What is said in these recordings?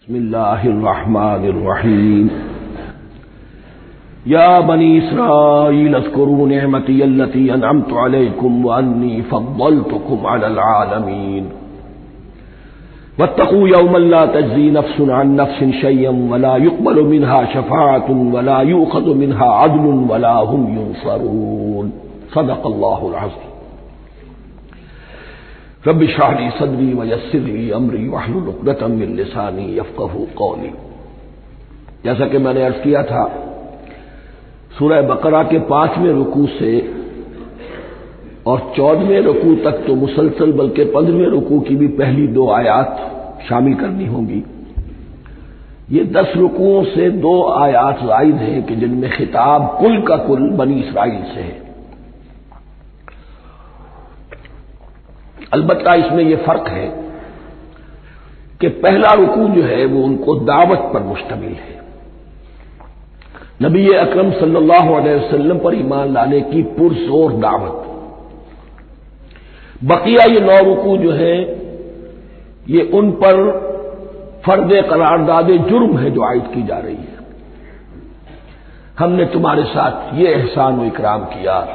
बिस्मिल्लाहिर्रहमानिर्रहीम। या बनी इसराईल अज़्कुरू निअमती अल्लती अनअमतु अलैकुम व अन्नी फ़द्दलतुकुम अलल आलमीन वत्तक़ू यौमन ला तज्ज़ी नफ्सुन अन नफ्सिन शय्अन वला युक़बलु मिन्हा शफ़ाअतुन वला युअख़ज़ु मिन्हा अदलुन वला हुम युनसरून। सदक़ल्लाहुल अज़ीम। रब्बि इश्रह ली सदरी व यस्सिर ली अमरी वहलुल उक़दतम मिन लिसानी यफ़क़हू क़ौली। जैसा कि मैंने अर्ज़ किया था, सूरह बकरा के 5वें रुकू से और 14वें रुकू तक तो मुसलसल, बल्कि 15वें रुकू की भी पहली 2 आयात शामिल करनी होंगी। ये 10 रुकुओं से 2 आयात ज़ायद हैं कि जिनमें खिताब कुल का कुल बनी इसराइल से है। अलबत्ता इसमें यह फर्क है कि पहला रुकू जो है वो उनको दावत पर मुश्तमिल है, नबी अकरम सल्लल्लाहु अलैहि वसल्लम पर ईमान लाने की पुरजोर दावत। बकिया ये 9 रुकू जो है ये उन पर फर्द करारदाद जुर्म है जो आयद की जा रही है। हमने तुम्हारे साथ ये एहसान व इकराम किया,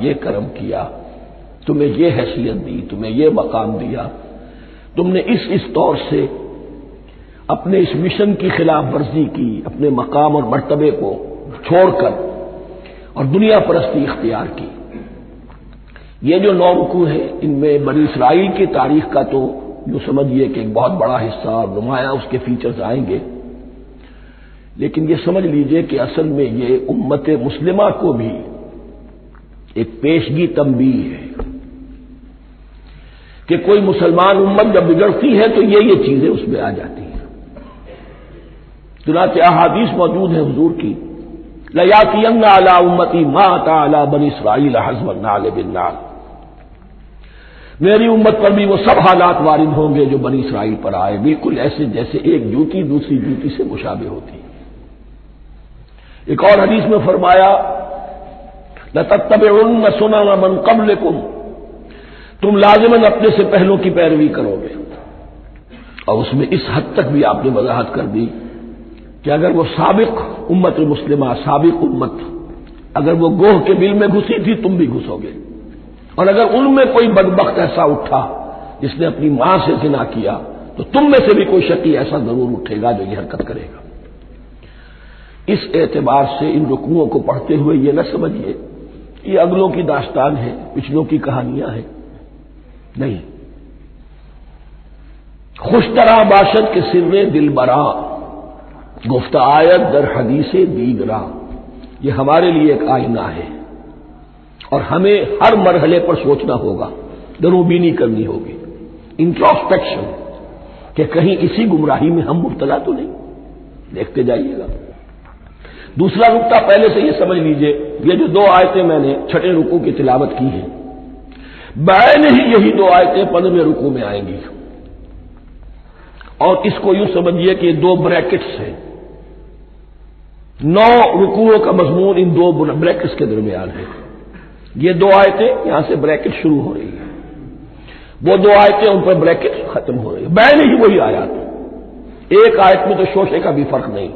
ये करम किया, तुम्हें ये हैसियत दी, तुम्हें ये मकाम दिया, तुमने इस तौर से अपने इस मिशन की खिलाफ वर्जी की, अपने मकाम और मर्तबे को छोड़कर और दुनिया परस्ती इख्तियार की। ये जो 9 रुकू हैं इनमें बनी इसराइल की तारीख का तो यूं समझिए कि एक बहुत बड़ा हिस्सा और नुमाया उसके फीचर्स आएंगे, लेकिन ये समझ लीजिए कि असल में ये उम्मत मुस्लिमा को भी एक पेशगी तंबीह है कि कोई मुसलमान उम्मत जब बिगड़ती है तो ये चीजें उसमें आ जाती हैं। चुनांचे अहादीस मौजूद है हुजूर की, लयातियन्ना अला उम्मती मा अता अला बनी इसराईल हज़वन नाल बिन नाल। मेरी उम्मत पर भी वो सब हालात वारिद होंगे जो बनी इसराइल पर आए, बिल्कुल ऐसे जैसे एक जूती दूसरी जूती से मुशाबे होती है। एक और हदीस में फरमाया, लतत्तबिउन्न सुनन मन क़ब्लकुम, तुम लाज़िमन अपने से पहलों की पैरवी करोगे। और उसमें इस हद तक भी आपने वजाहत कर दी कि अगर वो साबिक उम्मत मुस्लिमा, साबिक उम्मत, अगर वो गोह के बिल में घुसी थी तुम भी घुसोगे, और अगर उनमें कोई बदबख्त ऐसा उठा जिसने अपनी मां से जिना किया तो तुम में से भी कोई शकी ऐसा जरूर उठेगा जो ये हरकत करेगा। इस एतबार से इन रुकुओं को पढ़ते हुए ये न समझिए ये अगलों की दास्तान है, पिछलों की कहानियां हैं, नहीं। खुशतरा बाशत के सिर्रे दिलबरा, गुफ्ता आयत दर हदीसे दीगरा, ये हमारे लिए एक आईना है और हमें हर मरहले पर सोचना होगा, दरूबीनी करनी होगी, इंट्रोस्पेक्शन, कि कहीं इसी गुमराही में हम मुब्तला तो नहीं। देखते जाइएगा। दूसरा नुक्ता पहले से ये समझ लीजिए, ये जो 2 आयतें मैंने 6ठे रुकू की तिलावत की हैं, बैन ही यही 2 आयतें 15वें रुकू में आएंगी। और इसको यूं समझिए कि 2 ब्रैकेट्स हैं। 9 रुकुओं का मजमून इन 2 ब्रैकेट्स के दरमियान है। ये 2 आयतें यहां से ब्रैकेट शुरू हो रही है, वो 2 आयतें उन पर ब्रैकेट खत्म हो रही है। बैन ही वही आयत, एक आयत में तो शोशे का भी फर्क नहीं,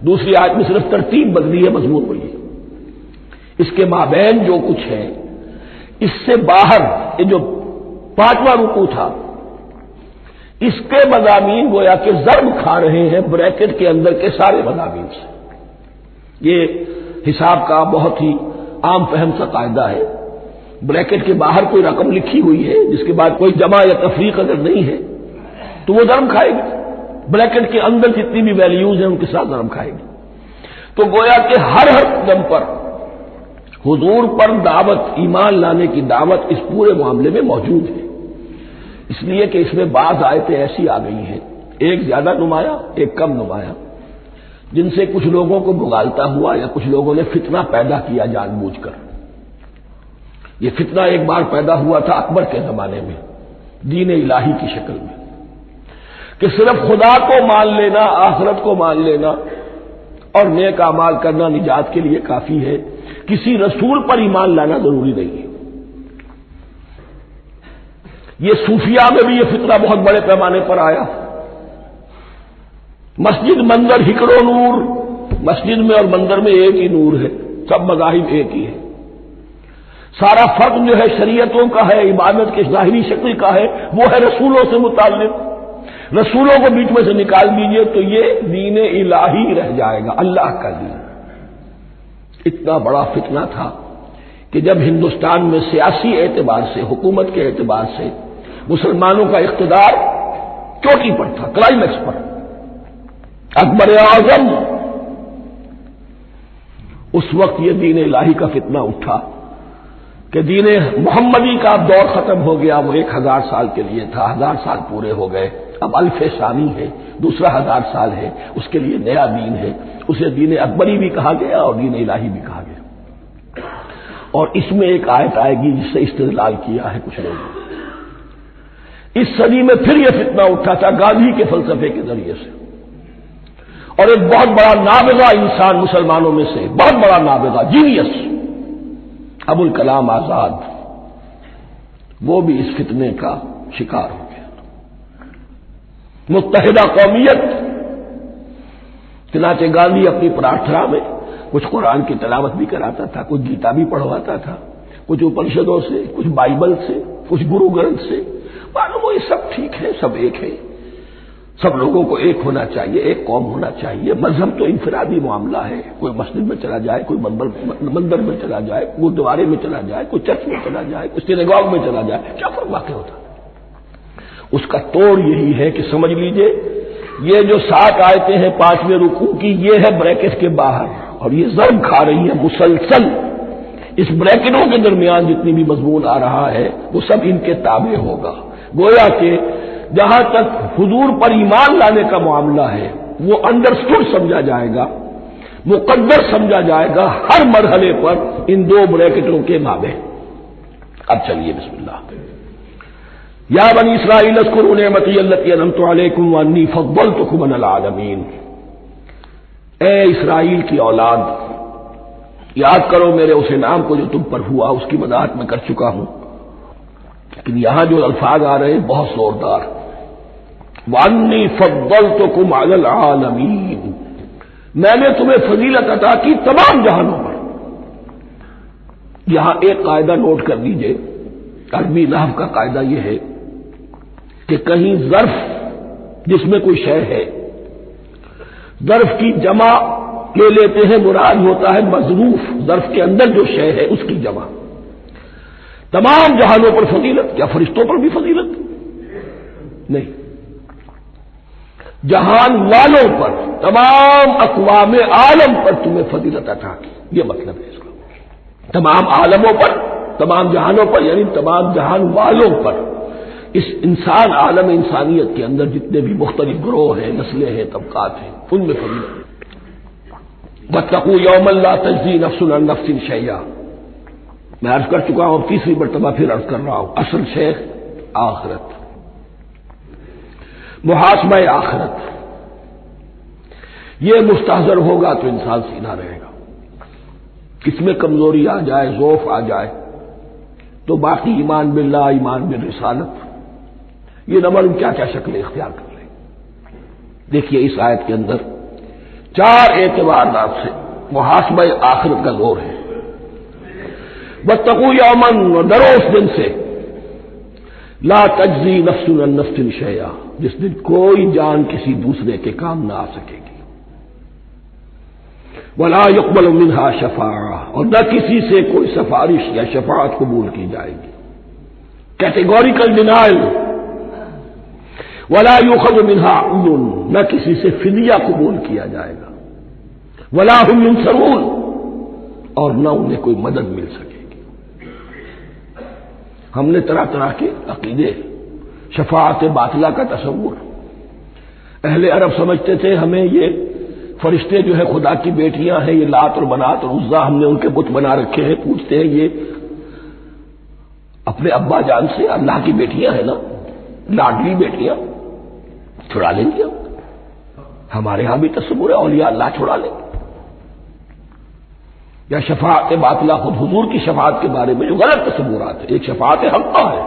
दूसरी आयत में सिर्फ तरतीब बदली है, मजमून वही है। इसके माबैन जो कुछ है, इससे बाहर ये जो 5वां रुकू था, इसके मज़ामीन गोया के ज़र्ब खा रहे हैं ब्रैकेट के अंदर के सारे मज़ामीन से। ये हिसाब का बहुत ही आम फहम सा कायदा है। ब्रैकेट के बाहर कोई रकम लिखी हुई है जिसके बाद कोई जमा या तफरीक अगर नहीं है तो वो ज़र्ब खाएगी, ब्रैकेट के अंदर जितनी भी वैल्यूज हैं उनके साथ ज़र्ब खाएगी। तो गोया के हर कदम पर हुजूर पर दावत, ईमान लाने की दावत इस पूरे मामले में मौजूद है। इसलिए कि इसमें बाज़ आयतें ऐसी आ गई हैं, एक ज्यादा नुमाया एक कम नुमाया, जिनसे कुछ लोगों को भुगालता हुआ या कुछ लोगों ने फितना पैदा किया जानबूझकर। यह फितना एक बार पैदा हुआ था अकबर के जमाने में, दीन इलाही की शक्ल में, कि सिर्फ खुदा को मान लेना, आखिरत को मान लेना और नेक अमाल करना निजात के लिए काफी है, किसी रसूल पर ईमान लाना जरूरी नहीं है। ये सूफिया में भी ये फितना बहुत बड़े पैमाने पर आया मस्जिद मंदिर हिकड़ो नूर, मस्जिद में और मंदिर में एक ही नूर है, सब मज़ाहिब एक ही है। सारा फर्क जो है शरीयतों का है, इबादत के ज़ाहिरी शक्ल का है, वो है रसूलों से मुताल्लिक। रसूलों को बीच में से निकाल दीजिए तो ये दीन इलाही रह जाएगा, अल्लाह का दीन। इतना बड़ा फितना था कि जब हिंदुस्तान में सियासी एतबार से, हुकूमत के एतबार से मुसलमानों का इख्तिदार चोटी पर था, क्लाइमैक्स पर, अकबर आजम, उस वक्त यह दीन इलाही का फितना उठा कि दीन मोहम्मदी का अब दौर खत्म हो गया। वो 1000 साल के लिए था, 1000 साल पूरे हो गए, अब अल्फे शामी है, दूसरा 1000 साल है, उसके लिए नया दीन है। उसे दीन अकबरी भी कहा गया और दीन इलाही भी कहा गया। और इसमें एक आयत आएगी जिससे इस्तेदलाल किया है कुछ लोगों। इस सदी में फिर यह फितना उठा था गांधी के फलसफे के जरिए से, और एक बहुत बड़ा नाबिगा इंसान मुसलमानों में से, बहुत बड़ा नाबिगा, जीनियस, अबुल कलाम आजाद, वो भी इस फितने का शिकार हो गया। मुत्तहिदा कौमियत, चनाचे गांधी अपनी प्रार्थना में कुछ कुरान की तिलावत भी कराता था, कुछ गीता भी पढ़वाता था, कुछ उपनिषदों से, कुछ बाइबल से, कुछ गुरु ग्रंथ से। मालूम हो ये सब ठीक है, सब एक है, सब लोगों को एक होना चाहिए, एक कौम होना चाहिए। मजहब तो इंफरादी मामला है, कोई मस्जिद में चला जाए, कोई मंदिर में चला जाए, गुरुद्वारे में चला जाए, कोई चर्च में चला जाए, कोई सिनेगॉग में चला जाए, क्या फर्क वाक़ई होता है। उसका तोड़ यही है कि समझ लीजिए ये जो 7 आयतें हैं 5वें रुकू की, ये है ब्रैकेट के बाहर, और ये ज़र्ब खा रही है मुसलसल। इस ब्रैकेटों के दरमियान जितनी भी मजमून आ रहा है वो सब इनके ताबे होगा। गोया कि जहां तक हुजूर पर ईमान लाने का मामला है वो अंडरस्टूड समझा जाएगा, मुकद्दर समझा जाएगा हर मरहले पर इन 2 ब्रैकेटों के माबे। अब चलिए बिस्मिल्लाह। या बनी इस्राईल अज़्कुरू निअमती अल्लती अनअमतु अलैकुम व अन्नी फद्दलतुकुम अलल आलमीन। ए इस्राईल की औलाद, याद करो मेरे उस इनाम को जो तुम पर हुआ, उसकी वजाहत मैं कर चुका हूं, लेकिन यहां जो अल्फाज आ रहे हैं बहुत जोरदार। व अन्नी फद्दलतुकुम अलल आलमीन, मैंने तुम्हें फजीलत अता की तमाम जहानों पर। यहां एक कायदा नोट कर लीजिए, अरबी नहव का कायदा यह है कि कहीं ज़र्फ जिसमें कोई शय है, ज़र्फ की जमा ले लेते हैं, मुराद होता है मज़रूफ, ज़र्फ के अंदर जो शय है उसकी जमा। तमाम जहानों पर फजीलत, क्या फरिश्तों पर भी फजीलत? नहीं, जहान वालों पर, तमाम अक़वाम आलम पर तुम्हें फजीलत अता की, यह मतलब है इसका। तमाम आलमों पर, तमाम जहानों पर, यानी तमाम जहान वालों पर। इस इंसान आलम इंसानियत के अंदर जितने भी मुख्तलिफ ग्रोह हैं, नस्लें हैं, तबकात हैं, उनमें फजीलत। वत्तकू यौमन ला तज्ज़ी नफ्सुन अन नफ्सिन शैया, मैं अर्ज कर चुका हूं, तीसरी मरतबा फिर अर्ज कर रहा हूं। असल शेख आखिरत, मुहासबा आखिरत, यह मुस्तहज़र होगा तो इंसान सीधा रहेगा। किसमें कमजोरी आ जाए, ज़ौफ आ जाए, तो बाकी ईमान बिल्लाह, ईमान बिल रिसालत, ये न मालूम क्या क्या शक्लें इख्तियार कर ले। देखिए इस आयत के अंदर 4 एतबारात से मुहासबा आखिरत का जोर है। वत्तकू यौमन, और डरो उस दिन से, ला तज्ज़ी नफ्सुन अन नफ्सिन शैया, जिस दिन कोई जान किसी दूसरे के काम ना आ सकेगी। वला युक़बल मिन्हा शफ़ाअह, और न किसी से कोई सिफारिश या शफाअत कबूल की जाएगी। Categorical denial. वला युख़ज़ु मिन्हा अदल, न किसी से फिदिया कबूल किया जाएगा। वला हुम युनसरून, और न उन्हें कोई मदद मिल सकेगी। हमने तरह तरह के अकीदे, शफाअत बातिला का तसव्वुर, अहले अरब समझते थे हमें ये फरिश्ते जो है खुदा की बेटियां हैं, ये लात और बनात और उज़्ज़ा, हमने उनके बुत बना रखे हैं। पूछते हैं ये अपने अब्बा जान से अल्लाह की बेटियां हैं ना, लाडली बेटियां, छुड़ा लेंगे हम। हमारे यहां भी तस्वुर है औलिया अल्लाह छुड़ा लेंगे। या शफाअत बातिला, खुद हुजूर की शफाअत के बारे में जो गलत तस्वुरात है। एक शफाअत हक़्क़ा है,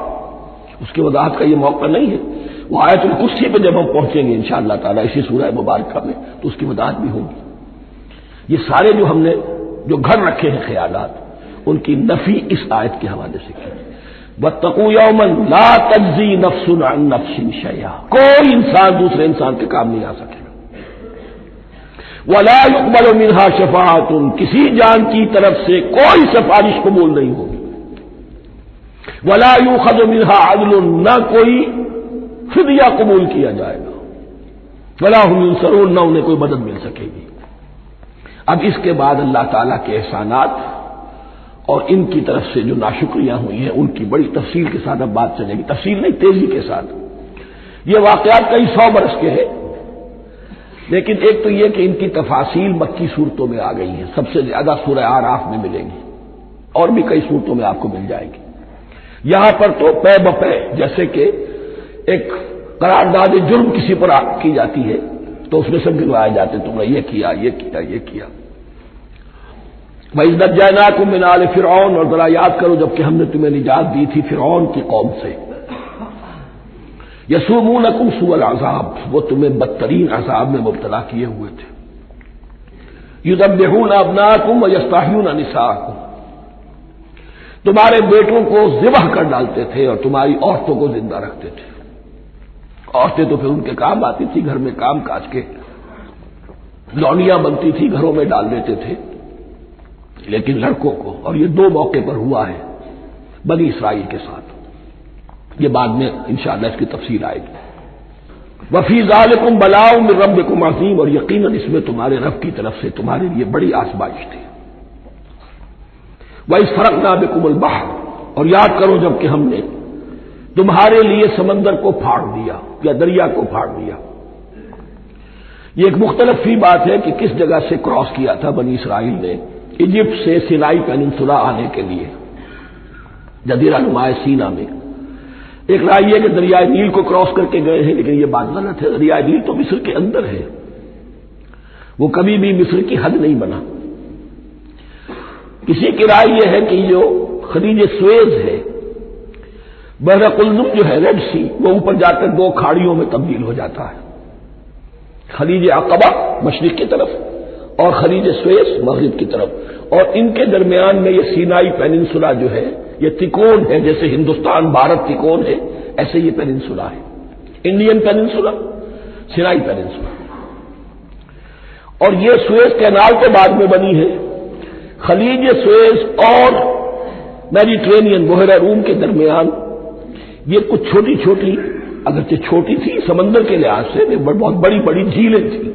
उसकी वजाहत का यह मौका नहीं है। वो आयतुल कुर्सी पे जब हम पहुंचेंगे इंशाअल्लाह ताला इसी सूरह मुबारका में तो उसकी वजाहत भी होगी। ये सारे जो हमने जो घर रखे हैं ख्यालात उनकी नफी इस आयत के हवाले से की। वत्तकू यौमन ला तज्जी नफ्सुन अन नफ्सिन शैया, कोई इंसान दूसरे इंसान के काम नहीं आ सकेगा। वला युक़बलु मिन्हा शफ़ाअतुन, किसी जान की तरफ से कोई सिफारिश कबूल नहीं होगी। वला यूख़ज़ु मिन्हा अदलुन, न कोई फिदिया कबूल किया जाएगा। वला हुम युनसरून, न उन्हें कोई मदद मिल सकेगी। अब इसके बाद अल्लाह ताला के एहसानात और इनकी तरफ से जो नाशुक्रियां हुई हैं उनकी बड़ी तफसील के साथ अब बात चलेगी। तफसील नहीं, तेजी के साथ। ये वाकयात कई 100 बरस के हैं, लेकिन एक तो यह कि इनकी तफासील मक्की सूरतों में आ गई है, सबसे ज्यादा सूरह आराफ में मिलेंगी और भी कई सूरतों में आपको मिल जाएगी। यहां पर तो पै बपै, जैसे कि एक करारदाद जुर्म किसी पर की जाती है तो उसमें सब गिनवाए जाते, तुमने ये किया, ये किया, ये किया। वइज़ नज्जयनाकुम मिन आलि फिरऔन, और जरा याद करो जबकि हमने तुम्हें निजात दी थी फिरऔन की कौम से। यसुमूनकुम सुअल अज़ाब, वो तुम्हें बदतरीन अज़ाब में मुब्तला किए हुए थे। युज़ब्बिहून अब्नाकुम व यस्तहयून निसाअकुम, तुम्हारे बेटों को ज़िबह कर डालते थे और तुम्हारी औरतों को जिंदा रखते थे। औरतें तो फिर उनके काम आती थी, घर में काम काज के लौनियां बनती थी, घरों में डाल देते थे। लेकिन लड़कों को, और ये 2 मौके पर हुआ है बनी इसराइल के साथ, ये बाद में इंशाअल्लाह इसकी तफसील आएगी। वफी ज़ालिकुम बलाउ मिन रब्बिकुम अज़ीम, और यकीनन इसमें तुम्हारे रब की तरफ से तुम्हारे लिए बड़ी आजमाइश थी। वइज़ फ़रक़ना बिकुमुल बहर, और याद करो जबकि हमने तुम्हारे लिए समंदर को फाड़ दिया या दरिया को फाड़ दिया। ये एक मुख्तलिफ ही बात है कि किस जगह से क्रॉस किया था बनी इसराइल ने इजिप्ट से सिनाई पेनिनसुला आने के लिए, जजीरा नुमाए सीना में। एक राय यह कि दरियाए नील को क्रॉस करके गए हैं, लेकिन यह बात गलत है। दरियाए नील तो मिस्र के अंदर है, वो कभी भी मिस्र की हद नहीं बना। किसी की राय यह है कि जो खलीज सुएज है, बहर कुल्जुम जो है रेड सी, वो ऊपर जाकर 2 खाड़ियों में तब्दील हो जाता है। खलीज अक़बा मशरिक की तरफ और खलीज सुएज मगरिब की तरफ, और इनके दरमियान में ये सीनाई पेनिनसुला जो है ये तिकोन है। जैसे हिंदुस्तान भारत तिकोन है, ऐसे ये पेनिनसुला है, इंडियन पेनिनसुला, सीनाई पेनिनसुला। और ये सुएज कैनाल के बाद में बनी है। खलीज सुएज और मेडिटेरेनियन बहरा रूम के दरमियान ये कुछ छोटी छोटी, अगरचे छोटी थी समंदर के लिहाज से, बहुत बड़ी बड़ी झीलें थी,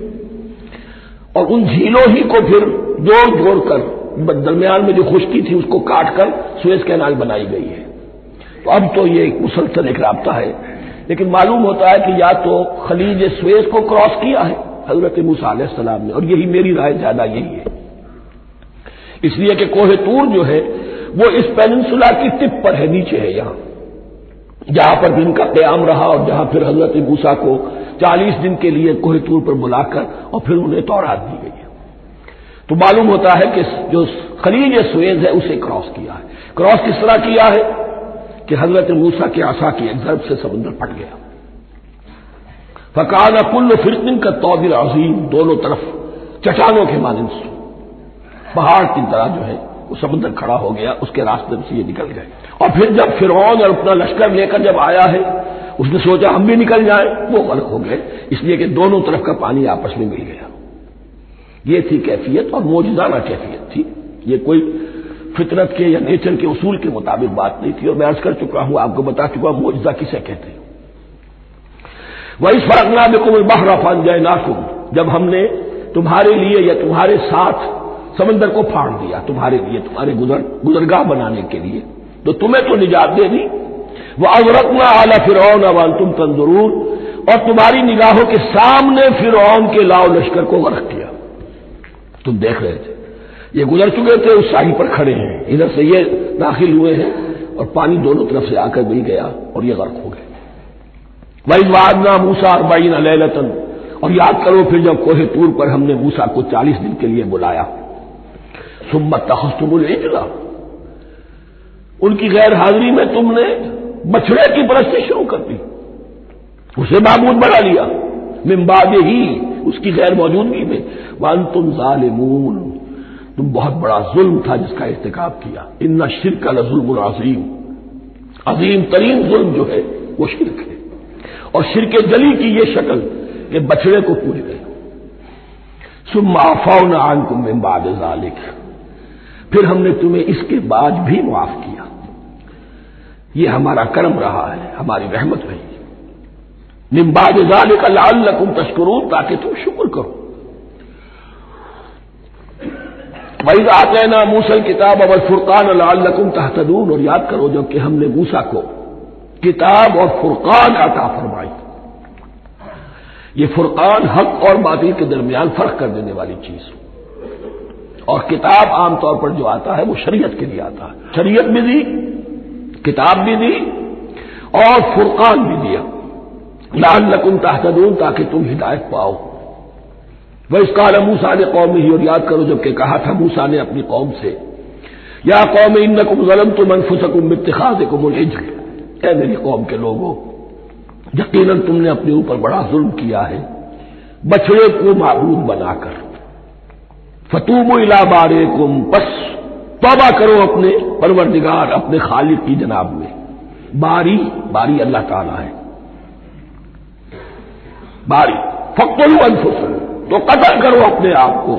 और उन झीलों ही को फिर जोड़ जोड़ कर दरमियान में जो खुश्की थी उसको काटकर सुएज कैनाल बनाई गई है। तो अब तो ये एक मुसलसल एक राब्ता है, लेकिन मालूम होता है कि या तो खलीज सुएज को क्रॉस किया है हजरत मूसा अलैहिस्सलाम ने, और यही मेरी राय ज्यादा यही है, इसलिए कि कोहे तूर जो है वो इस पेनिनसुला की टिप पर है, नीचे है, यहां जहां पर दिन का क़याम रहा और जहां फिर हजरत मूसा को 40 दिन के लिए कोहे तूर पर बुलाकर और फिर उन्हें तौरात दी गई है। तो मालूम होता है कि जो खलीज सुएज है उसे क्रॉस किया है। क्रॉस किस तरह किया है कि हजरत मूसा के आसा की एक ज़रब से समुद्र फट गया। फकाना कुल्लु फिरकिन का तौदिल अज़ीम, दोनों तरफ चट्टानों के मानिंद पहाड़ की तरह जो है वो समुद्र खड़ा हो गया, उसके रास्ते से ये निकल गए। और फिर जब फिरौन और अपना लश्कर लेकर जब आया है, उसने सोचा हम भी निकल जाएं, वो गलत हो गए, इसलिए कि दोनों तरफ का पानी आपस में मिल गया। ये थी कैफियत, और मौजूदाना कैफियत थी, ये कोई फितरत के या नेचर के उसूल के मुताबिक बात नहीं थी। और मैं अर्ज कर चुका हूं, आपको बता चुका हूं मौजूदा किसे कहते हैं। वही फरकना बिकुमुल बहर फअनजयनाकुम, जब हमने तुम्हारे लिए या तुम्हारे साथ समंदर को फाड़ दिया, तुम्हारे लिए, तुम्हारे गुजरगाह बनाने के लिए, तो तुम्हें तो निजात दे दी। वह अग़रक़ना आला फिरऔन व अंतुम तंज़ुरून, और तुम्हारी निगाहों के सामने फिरऔन के लाओ लश्कर को गर्क किया, तुम देख रहे थे। ये गुजर चुके थे, उस साही पर खड़े हैं, इधर से ये दाखिल हुए हैं और पानी दोनों तरफ से आकर मिल गया और ये गर्क हो गए। वइज़ वअदना मूसा 40 लैलतन, और याद करो फिर जब कोहे तूर पर हमने मूसा को 40 दिन के लिए बुलाया। सुम्मा तख़ज़्तुमुल इजला, उनकी गैर हाजिरी में तुमने बछड़े की परस्ती शुरू कर दी। उसे माबूद बना लिया, मिन बादे ही, उसकी गैर मौजूदगी में। व अंतुम ज़ालिमून, तुम बहुत बड़ा जुल्म था जिसका इर्तिकाब किया। इन्ना शिर्क लज़ुल्मुन अज़ीम, अजीम तरीन जुल्म जो है वो शिर्क है। और शिर्क जली की ये शक्ल कि बछड़े को पूज गए। सुम्मा अफ़ौना अन्कुम मिन बाद ज़ालिक, फिर हमने तुम्हें इसके बाद भी माफ किया। ये हमारा करम रहा है, हमारी रहमत रही। मिन बाद ज़ालिक लअल्लकुम तशकुरून, ताकि तुम शुक्र करो। वइज़ आतैना मूसा किताब वल फुरकान लअल्लकुम तहतदून, और याद करो जबकि हमने मूसा को किताब और फुरकान अता फरमाई। ये फुरकान हक और बातिल के दरमियान फर्क कर देने वाली चीज। और किताब आमतौर पर जो आता है वो शरीयत के लिए आता है। शरीयत भी दी, किताब भी दी और फुरकान भी दिया, लअल्लकुम तहतदून, ताकि तुम हिदायत पाओ। वइज़ क़ाल मूसा ने कौमिही, और याद करो जबकि कहा था मूसा ने अपनी कौम से, या कौम इन्नकुम ज़लमतुम अनफुसकुम बित्तिखाज़िकुमुल इज्ल, ऐ मेरी कौम के लोगों, यकीनन तुमने अपने ऊपर बड़ा जुल्म किया है बछड़े को माबूद बनाकर। फतूबू इला बारिकुम, बस तौबा करो अपने परवरदिगार, अपने खालिक की जनाब में। बारी, बारी अल्लाह ताला है। बारी फक्तुलू अनफुसकुम, तो कत्ल करो अपने आप को।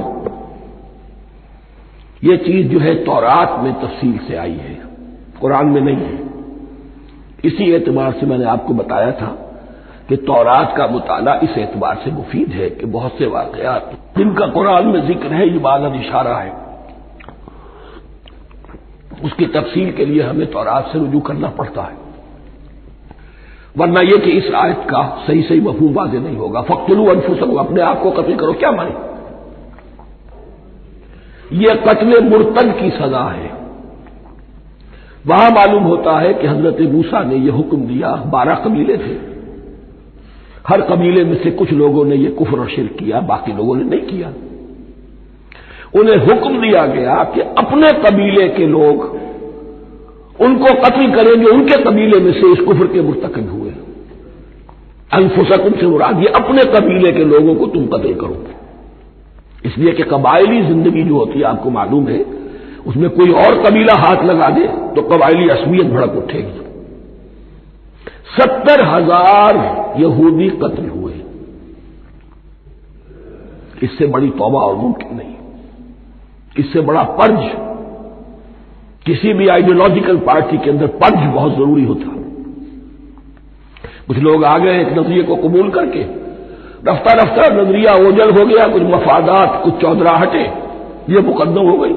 यह चीज जो है तौरात में तफसील से आई है, कुरान में नहीं है। इसी एतबार से मैंने आपको बताया था कि तौरात का मुताला इस एतबार से मुफीद है कि बहुत से वाकयात जिनका कुरान में जिक्र है, इबादत इशारा है, उसकी तफसील के लिए हमें तौरात से रुजू करना पड़ता है। वरना यह कि इस आयत का सही सही मफहूम वाज़ेह नहीं होगा। फक्तुलू अनफुसकुम, अपने आप को कत्ल करो, क्या माने? यह कत्ल मुर्तद की सजा है। वहां मालूम होता है कि हजरत मूसा ने यह हुक्म दिया। 12 कबीले थे, हर कबीले में से कुछ लोगों ने यह कुफ्र और शिर्क किया, बाकी लोगों ने नहीं किया। उन्हें हुक्म दिया गया कि अपने कबीले के लोग उनको कत्ल करें जो उनके कबीले में से इस कुफ्र के मुर्तकिब हुए। अनफुसकुम से मुराद ये अपने कबीले के लोगों को तुम कत्ल करो, इसलिए कि कबायली जिंदगी जो होती है आपको मालूम है, उसमें कोई और कबीला हाथ लगा दे तो कबायली असमियत भड़क उठेगी। 70,000 यहूदी कत्ल हुए। इससे बड़ी तौबा और मुमकिन नहीं, इससे बड़ा पर्ज। किसी भी आइडियोलॉजिकल पार्टी के अंदर पर्ज बहुत जरूरी होता। कुछ लोग आ गए एक नजरिए को कबूल करके, रफ्ता रफ्ता नजरिया ओझल हो गया, कुछ मफादात, कुछ चौधराहटे, ये मुकद्दम हो गई।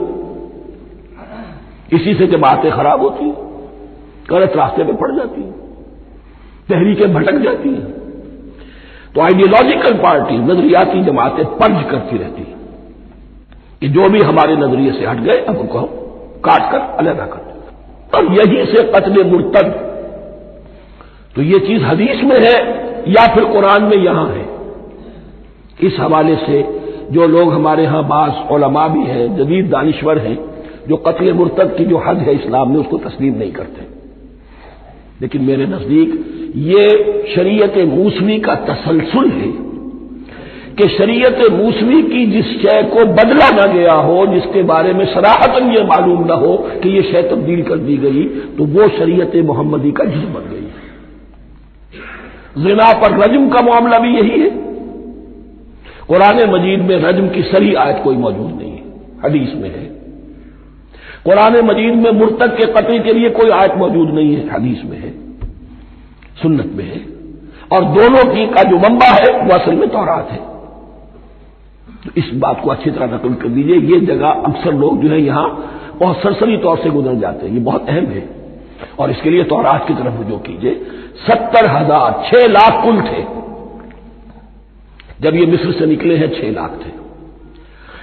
इसी से जमातें खराब होती हैं, गलत रास्ते पर पड़ जाती हैं, तहरीकें भटक जाती हैं। तो आइडियोलॉजिकल पार्टी, नजरियाती जमातें पर्ज करती रहती हैं कि जो भी हमारे नजरिए से हट गए अब उनको हम काट कर अलग कर दें। और यही से कत्ल मुर्तद, तो ये चीज हदीस में है या फिर कुरान में यहां है। इस हवाले से जो लोग हमारे यहां बास उलमा भी हैं, जदीद दानिश्वर हैं, जो कत्ल मुर्तद की जो हद है इस्लाम में उसको तस्लीम नहीं करते। लेकिन मेरे नजदीक ये शरीयत मूसवी का तसलसल है कि शरीयत मूसवी की जिस शय को बदला न गया हो, जिसके बारे में सराहतन यह मालूम न हो कि यह शय तब्दील कर दी गई, तो वो शरीयत मोहम्मदी का जुज़ बन गई। ज़िना पर रज्म का मामला भी यही है। कुरान मजीद में रज्म की सही आयत कोई मौजूद नहीं है, हदीस में है। कुरान मजीद में मुर्तद के कत्ल के लिए कोई आयत मौजूद नहीं है, हदीस में है, सुन्नत में है। और दोनों की का जो मंबा है वो असल में तौरात है। तो इस बात को अच्छी तरह नकल कर दीजिए। ये जगह अक्सर लोग जो है यहां बहुत सरसरी तौर से गुजर जाते हैं, ये बहुत अहम है। और इसके लिए तौरात की तरफ रुजू कीजिए। 70,000, 6 लाख कुल थे जब ये मिस्र से निकले हैं, 6 लाख थे।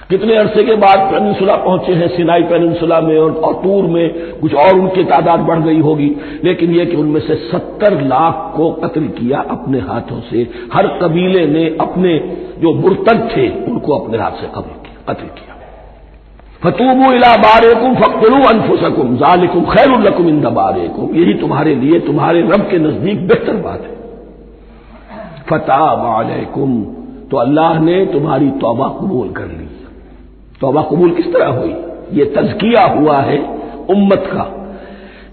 कितने अरसे के बाद पेनिनसुला पहुंचे हैं, सिनाई पेनिनसुला में और तूर में, कुछ और उनकी तादाद बढ़ गई होगी, लेकिन यह कि उनमें से 70 लाख को कत्ल किया अपने हाथों से। हर कबीले ने अपने जो मुर्तद थे उनको अपने हाथ से कत्ल किया। फतूबू इला बारिकुम फक्तुलू अनफुसकुम ज़ालिकुम खैरुल लकुम इंद बारिकुम, यही तुम्हारे लिए तुम्हारे रब के नजदीक बेहतर बात है। फताब अलैकुम, तो अल्लाह ने तुम्हारी तौबा कबूल कर ली। तौबा कबूल किस तरह हुई? ये तज़किया हुआ है उम्मत का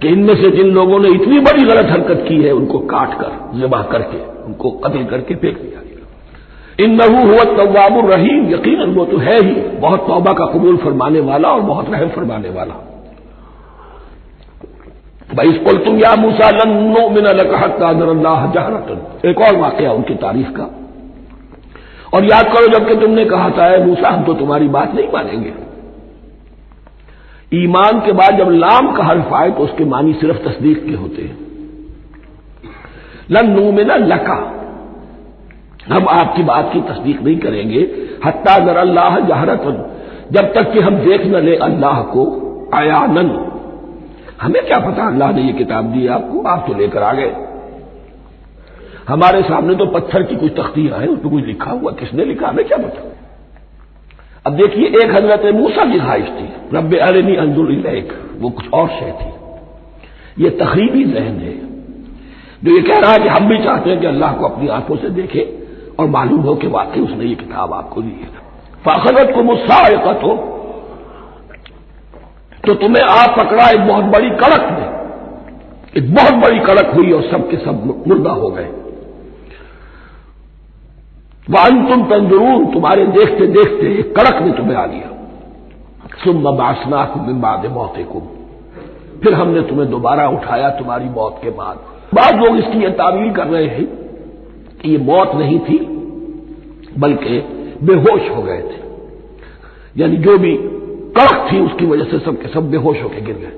कि इनमें से जिन लोगों ने इतनी बड़ी गलत हरकत की है उनको काट कर ज़िबा करके उनको कत्ल करके फेंक दिया गया। इन्नहु हुवा तव्वाबुर रहीम, यकीनन वो तो है ही बहुत तौबा का कबूल फरमाने वाला और बहुत रहम फरमाने वाला। वइज़ क़ुल्तुम या मूसा लन नुअमिन लका हत्ता नरल्लाह जहरतन, एक और वाक़या उनकी तारीफ का। और याद करो जबकि तुमने कहा था ऐ मूसा हम तो तुम्हारी बात नहीं मानेंगे। ईमान के बाद जब लाम का हर्फ आए तो उसके मानी सिर्फ तस्दीक के होते हैं। लन नुअमिन लका, हम आपकी बात की तस्दीक नहीं करेंगे हत्ता नरल्लाह जहरतन, जब तक कि हम देख न ले अल्लाह को अयानन। हमें क्या पता अल्लाह ने ये किताब दी आपको, आप तो लेकर आ गए। हमारे सामने तो पत्थर की कुछ तख्तियां हैं, उस पर कुछ लिखा हुआ, किसने लिखा हमें क्या पता। अब देखिए एक हजरत मूसा की ख्वाहिश थी रब्बे अरिनी अंजुर इलैक, वो कुछ और शय थी। ये तखरीबी जहन है जो ये कह रहा है कि हम भी चाहते हैं कि अल्लाह को अपनी आंखों से देखे और मालूम हो कि वाकई उसने ये किताब आपको दी है। फाखरत को मुस्साइक़त हो, तो तुम्हें आप पकड़ा एक बहुत बड़ी कड़क में, एक बहुत बड़ी कड़क हुई और सब के सब मुर्दा हो गए। वअंतुम तंजुरून, तुम्हारे देखते देखते एक कड़क ने तुम्हें आ लिया। सुम्मा बअसनाकुम मिन बाद मौतिकुम, फिर हमने तुम्हें दोबारा उठाया तुम्हारी मौत के बाद। बाद लोग इसकी यह तावील कर रहे हैं कि ये मौत नहीं थी बल्कि बेहोश हो गए थे, यानी जो भी कड़क थी उसकी वजह से सब के सब बेहोश होकर गिर गए।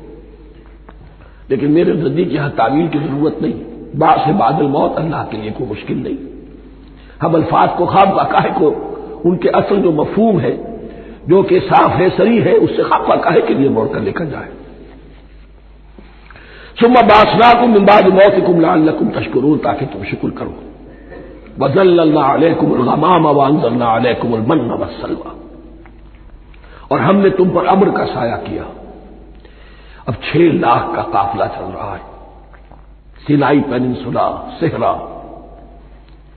लेकिन मेरे नजदीक यहां तावील की जरूरत नहीं। बाद से बादल मौत अल्लाह के लिए कोई मुश्किल नहीं। हम अल्फाज को खाब काहे को उनके असल जो मफहूम है जो कि साफ है सरी है उससे खाब काहे के लिए मोड़कर लेकर जाए। सुम्मा बअसनाकुम मिन बाद मौतिकुम लअल्लकुम तशकुरून, ताकि तुम शुक्र करो। वज़ल्ललना अलैकुमुल गमाम व अंज़लना अलैकुमुल मन्न वस्सलवा, और हमने तुम पर अम्र का साया किया। अब 6 लाख का काफिला चल रहा है। सिनाई पेनिनसुला, सेहरा,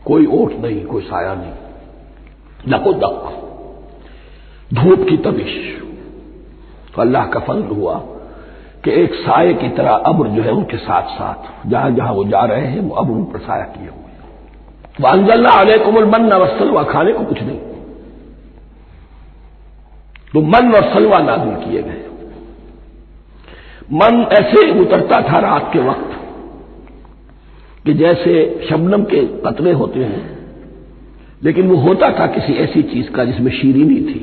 कोई ओट नहीं, कोई साया नहीं, लको दक, धूप की तपिश। तो अल्लाह का फजल हुआ कि एक साये की तरह अब्र जो है उनके साथ साथ जहां जहां वो जा रहे हैं वो अब्र उन पर साया किए हुए। वअंज़लना अलैकुमुल मन्न वस्सलवा, खाने को कुछ नहीं, तो मन और सलवा नाज़िल किए गए। मन ऐसे उतरता था रात के वक्त कि जैसे शबनम के कतरे होते हैं, लेकिन वो होता था किसी ऐसी चीज का जिसमें शीरीनी थी,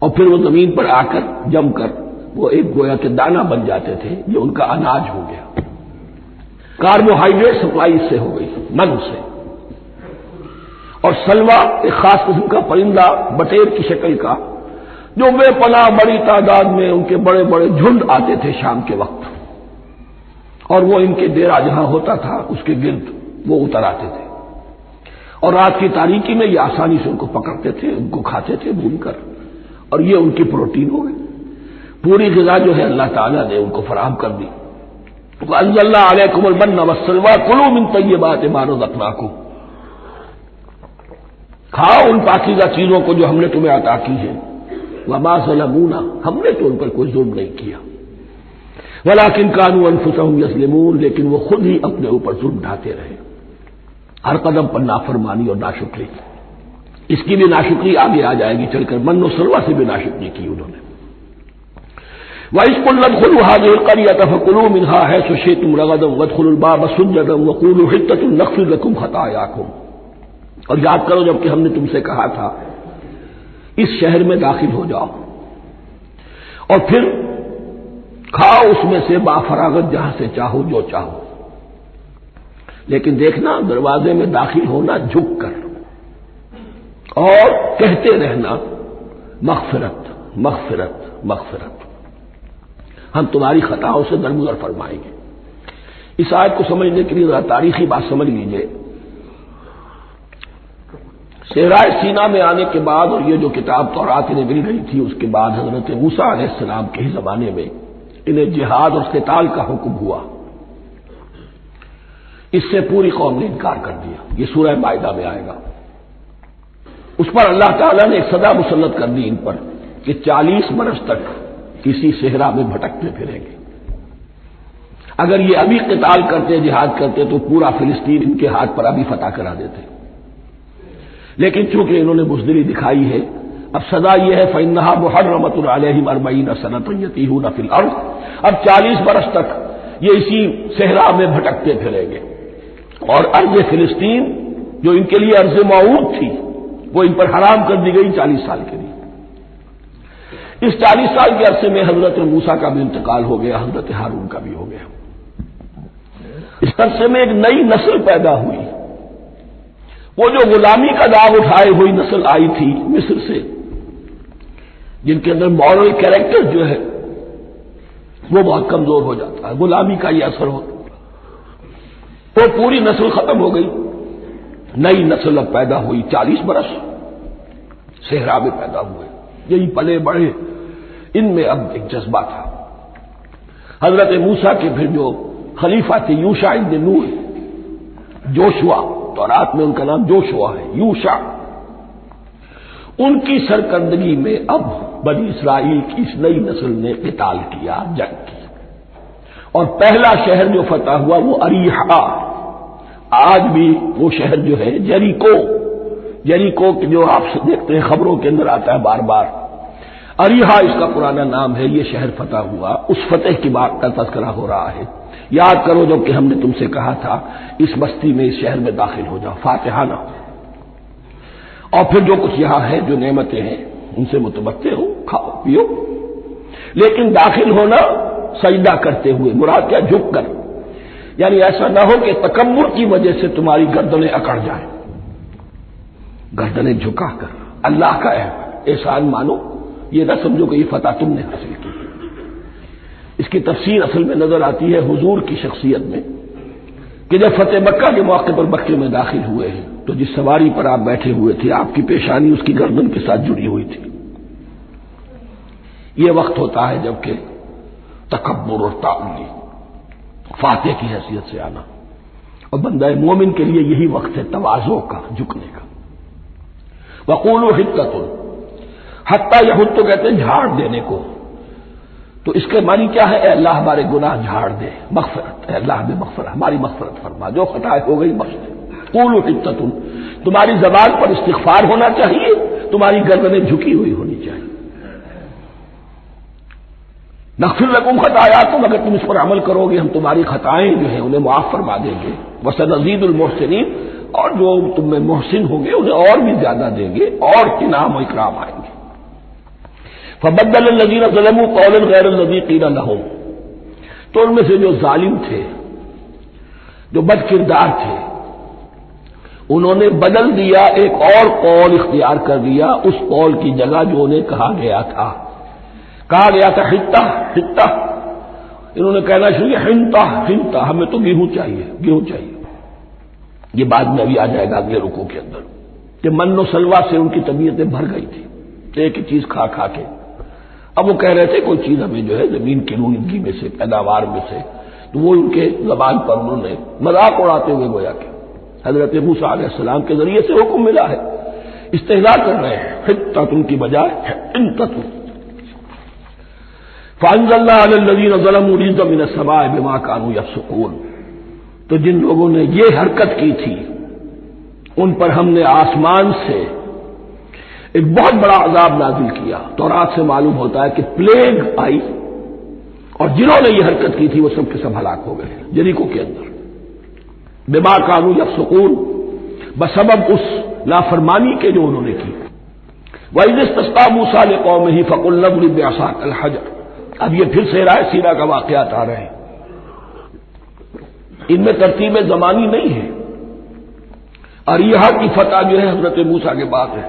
और फिर वो जमीन पर आकर जमकर वो एक गोया के दाना बन जाते थे, ये उनका अनाज हो गया। कार्बोहाइड्रेट सप्लाई इससे हो गई मन से। और सलवा एक खास किस्म का परिंदा बटेर की शक्ल का, जो बेपनाह बड़ी तादाद में उनके बड़े बड़े झुंड आते थे शाम के वक्त, और वो इनके डेरा जहां होता था उसके गिर्द वो उतर आते थे, और रात की तारीकी में ये आसानी से उनको पकड़ते थे, उनको खाते थे भूनकर, और ये उनकी प्रोटीन हो गई। पूरी ग़िज़ा जो है अल्लाह ताला ने उनको फराहम कर दी। वअंज़लना अलैकुमुल मन्न वस्सलवा कुलू मिन तय्यिबाति मा रज़क़नाकुम, खाओ उन पाकीज़ा चीजों को जो हमने तुम्हें अता की है। वमा ज़लमूना, हमने तो उन पर कोई जुल्म नहीं किया। वलाकिन कानू अनफुसहुम यज़लिमून, लेकिन वो खुद ही अपने ऊपर जुल्म ढाते रहे, हर कदम पर नाफरमानी और नाशुक्री। इसकी भी नाशुक्री आगे आ जाएगी चलकर, मन्नो सलवा से भी नाशुक्री की उन्होंने। वइज़ क़ुलना उदख़ुलू हाज़िहिल क़रयत फ़कुलू मिन्हा हैसु शि'तुम रग़दन वदख़ुलुल बाब सुज्जदन वक़ूलू हित्ततुन नग़फ़िर लकुम ख़तायाकुम। और याद करो जबकि हमने तुमसे कहा था इस शहर में दाखिल हो जाओ और फिर खाओ उसमें से बाफरागत जहां से चाहो जो चाहो, लेकिन देखना दरवाजे में दाखिल होना झुक कर और कहते रहना मग़फ़िरत मग़फ़िरत मग़फ़िरत, हम तुम्हारी खताओं से दरगुजर फरमाएंगे। इस आयत को समझने के लिए तारीखी बात समझ लीजिए। सहराए सीना में आने के बाद और ये जो किताब तौरात इन्हें मिल गई थी उसके बाद हजरत मूसा अलैहिस्सलाम के ही जमाने में इन्हें जिहाद और क़िताल का हुक्म हुआ। इससे पूरी कौम ने इनकार कर दिया। ये सूरह माइदा में आएगा। उस पर अल्लाह ताला ने एक सदा मुसल्लत कर दी इन पर कि 40 बरस तक किसी सेहरा में भटकते फिरेंगे। अगर ये अभी क़िताल करते, जिहाद करते, तो पूरा फिलिस्तीन इनके हाथ पर अभी फतह करा देते। लेकिन चूंकि इन्होंने बुज़दिली दिखाई है, अब सदा यह है फ़इन्नहा मुहर्रमतुन अलैहिम 40 सनतन यतीहून फिल अर्ज़। अब 40 बरस तक ये इसी सेहरा में भटकते फिरेंगे और अर्ज़ फिलिस्तीन जो इनके लिए अर्ज़ मऊद थी वो इन पर हराम कर दी गई 40 साल के लिए। इस 40 साल के अरसे में हजरत मूसा का भी इंतकाल हो गया, हजरत हारून का भी हो गया। इस अरसे में एक नई नस्ल पैदा हुई। वो जो गुलामी का दाग उठाए हुई नस्ल आई थी मिस्र से, जिनके अंदर मॉरल कैरेक्टर जो है वो बहुत कमजोर हो जाता है, गुलामी का ये असर होता है, तो पूरी नस्ल खत्म हो गई। नई नस्ल अब पैदा हुई। 40 बरस सेहरा में पैदा हुए, यही पले बढ़े। इनमें अब एक जज्बा था। हजरत मूसा के फिर जो खलीफा थे यूशा इब्न नून, जोशुआ, तो रात में उनका नाम जोशुआ है, यूशा, उनकी सरकर्दगी में अब बनी इस्राइल की इस नई नस्ल ने क़िताल किया, जंग की। और पहला शहर जो फतह हुआ वो अरीहा। आज भी वो शहर जो है जेरिको, जेरिको जो आप देखते हैं खबरों के अंदर आता है बार बार, अरीहा इसका पुराना नाम है। ये शहर फतह हुआ, उस फतेह की बात का तज़किरा हो रहा है। याद करो जब कि हमने तुमसे कहा था इस बस्ती में, इस शहर में दाखिल हो जाओ, फातिहाना, और फिर जो कुछ यहां है, जो नेमतें हैं, उनसे मुतमत्ते हो, खाओ पियो, लेकिन दाखिल होना सजदा करते हुए, मुराद क्या, झुक कर। यानी ऐसा ना हो कि तकब्बुर की वजह से तुम्हारी गर्दनें अकड़ जाए, गर्दनें झुकाकर अल्लाह का एहसान मानो। ये ना समझो कि ये फतह तुमने हासिल की। इसकी तफसीर असल में नजर आती है हुजूर की शख्सियत में, कि जब फतेह मक्का के मौके पर मक्के में दाखिल हुए हैं तो जिस सवारी पर आप बैठे हुए थे, आपकी पेशानी उसकी गर्दन के साथ जुड़ी हुई थी। यह वक्त होता है जबकि तकब्बुर और ताउली, फातेह की हैसियत से आना, और बंदा मोमिन के लिए यही वक्त है तवाज़ो का, झुकने का। वक़ूलू हित्ततुन, हत्ता यहुत तो कहते हैं झाड़ देने को, तो इसके मानी क्या है, अल्लाह हमारे गुनाह झाड़ दे, मग़फ़िरत, अल्लाह में मग़फ़िरत, हमारी मग़फ़िरत फरमा, जो खताएं हो गई बख्श दे। क़ूलू हित्ततुन, तुम्हारी ज़बान पर इस्तिग़फ़ार होना चाहिए, तुम्हारी गर्दनें झुकी हुई होनी चाहिए। नग़फ़िर लकुम ख़तायाकुम, अगर तुम इस पर अमल करोगे हम तुम्हारी खताएं जो है उन्हें मुआफ़ फरमा देंगे। वसनज़ीदुल मुहसिनीन, और जो तुम में मुहसिन होंगे उन्हें और भी ज्यादा देंगे, और इनाम और इकराम आएंगे। फबद्दलल्लज़ीना ज़लमू क़ौलन ग़ैरल्लज़ी क़ीला लहुम, तो उनमें से जो जालिम थे, जो बदकिरदार थे, उन्होंने बदल दिया, एक और कौल इख्तियार कर दिया उस कौल की जगह जो उन्हें कहा गया था। कहा गया था हित्ता हित्ता, इन्होंने कहना शुरू किया हिंता हिंता, हमें तो गेहूं चाहिए, गेहूं चाहिए। ये बाद में अभी आ जाएगा अगले रुकू के अंदर, कि मन्नो सलवा से उनकी तबीयतें भर गई थी, एक ही चीज खा खा के। अब वो कह रहे थे कोई चीज हमें जो है जमीन की रूनगी में से, पैदावार में से, तो वो उनके जबान पर उन्होंने मजाक उड़ाते हुए गोया कि हजरत मूसा अलैहिस्सलाम के जरिए से हुक्म मिला है, इस्तेहज़ा कर रहे हैं, हित्ततुन की बजाय हिंततुन। फ़अंज़लना अलल्लज़ीना ज़लमू रिज़्क़म मिनस समाइ बिमा कानू यफ़्सुक़ून, तो जिन लोगों ने ये हरकत की थी उन पर हमने आसमान से एक बहुत बड़ा अजाब नाजिल किया। तौरात से मालूम होता है कि प्लेग आई और जिन्होंने ये हरकत की थी वो सब के सब हलाक हो गए यरीको के अंदर। बिमा कानू यफ़्सुक़ून, बसबब उस लाफरमानी के जो उन्होंने की। वइज़ इस्तस्क़ा मूसा लिक़ौमिही फ़क़ुल नज़रिब बिअसाक़ल हजर, अब ये फिर से राय सीरा का वाक़यात आ रहे हैं। इनमें तरतीब ज़मानी नहीं है। अरीहा की फतह जो है हजरत मूसा के बाद है,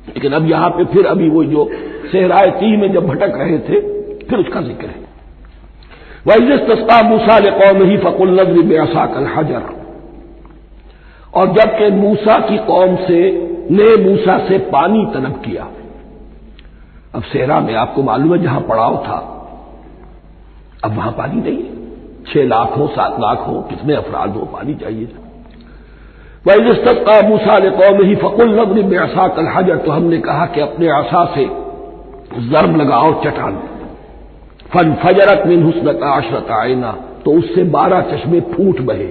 लेकिन अब यहां पे फिर अभी वो जो सहराए तीह में जब भटक रहे थे फिर उसका जिक्र है। वइज़ इस्तस्क़ा मूसा लिक़ौमिही फ़क़ुल नज़रिब बिअसाक़ल हजर, और जबकि मूसा की कौम ने मूसा से पानी तलब किया। अब सेहरा में आपको मालूम है जहां पड़ाव था, अब वहां पानी नहीं है, 6 लाख हो 7 लाख हो, कितने अफराद हो, पानी चाहिए। वह इस्तस्क़ा मूसा लिक़ौमिही फ़क़ुल नज़रिब बिअसाक़ल हजर, तो हमने कहा कि अपने आसा से ज़र्ब लगाओ चट्टान। फ़नफ़जरत मिन्हु इस्नता अशरता ऐना, तो उससे 12 चश्मे फूट बहे।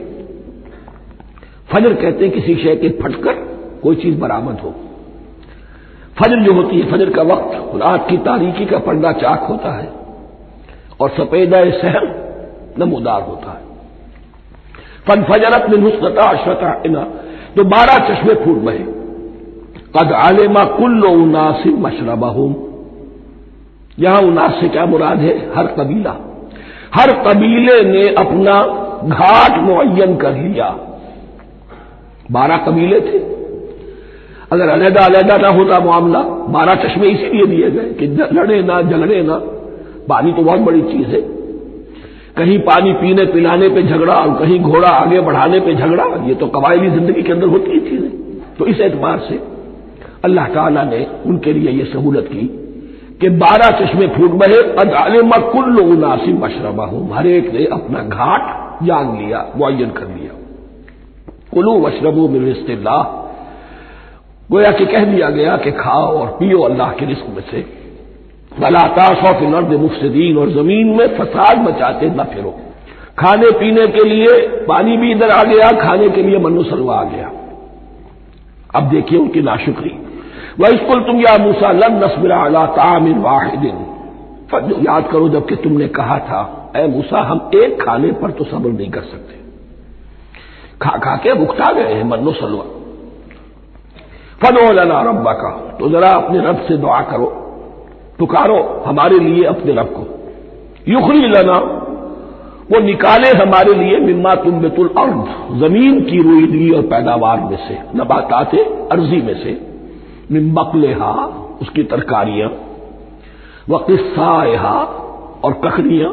फजर कहते हैं किसी शय के फटकर कोई चीज बरामद हो। फजर जो होती है, फजर का वक्त रात की तारीकी का पर्दा चाक होता है और सफेदा सहर नमूदार होता है। फनफजरत मिन्हु इस्नता अशरता ऐना, तो 12 चश्मे फूट बहे। क़द आलिमा कुल्लु उनासिन मशरबहुम, यहां उनास से क्या मुराद है? हर कबीला, हर कबीले ने अपना घाट मुअय्यन कर लिया। 12 कबीले थे, अगर अलहदा अलहदा ना होता मामला, 12 चश्मे इसीलिए दिए गए कि लड़े ना झगड़े ना। पानी तो बहुत बड़ी चीज है, कहीं पानी पीने पिलाने पे झगड़ा और कहीं घोड़ा आगे बढ़ाने पे झगड़ा, ये तो कबायली जिंदगी के अंदर होती ही चीजें। तो इस एतबार से अल्लाह ताला ने उनके लिए यह सहूलत की कि 12 चश्मे फूट बहे। क़द अलिमा कुल्लु उनासिन मशरबहुम, हर एक ने अपना घाट जान लिया, मुअय्यन कर लिया। कुलू वशरबू मिन रिज़्क़िल्लाह, गोया कि कह दिया गया कि खाओ और पियो अल्लाह के रिज़्क़ में से। वला तासौ फिल अर्ज़ि मुफ़सिदीन, और जमीन में फसाद मचाते न फिरो। खाने पीने के लिए पानी भी इधर आ गया, खाने के लिए मन्नो सलवा आ गया। अब देखिए उनकी नाशुक्री। वइज़ क़ुल्तुम या मूसा लन नस्बिरा अला तामिन वाहिदिन, याद करो जबकि तुमने कहा था ऐ मूसा हम एक खाने पर तो सब्र नहीं कर सकते, खा खा के भुगता गए हैं मन्नो सलवा। फदो लना रब्बका, तो जरा अपने रब से दुआ करो, पुकारो हमारे लिए अपने रब को। युखरिज लना, वो निकाले हमारे लिए मिम्मा तुंबितुल अर्द, जमीन की रोईदगी और पैदावार में से, नबाताते अर्जी में से, मिन बक़लिहा, उसकी तरकारियां, व क़िस्साइहा, और ककड़ियां,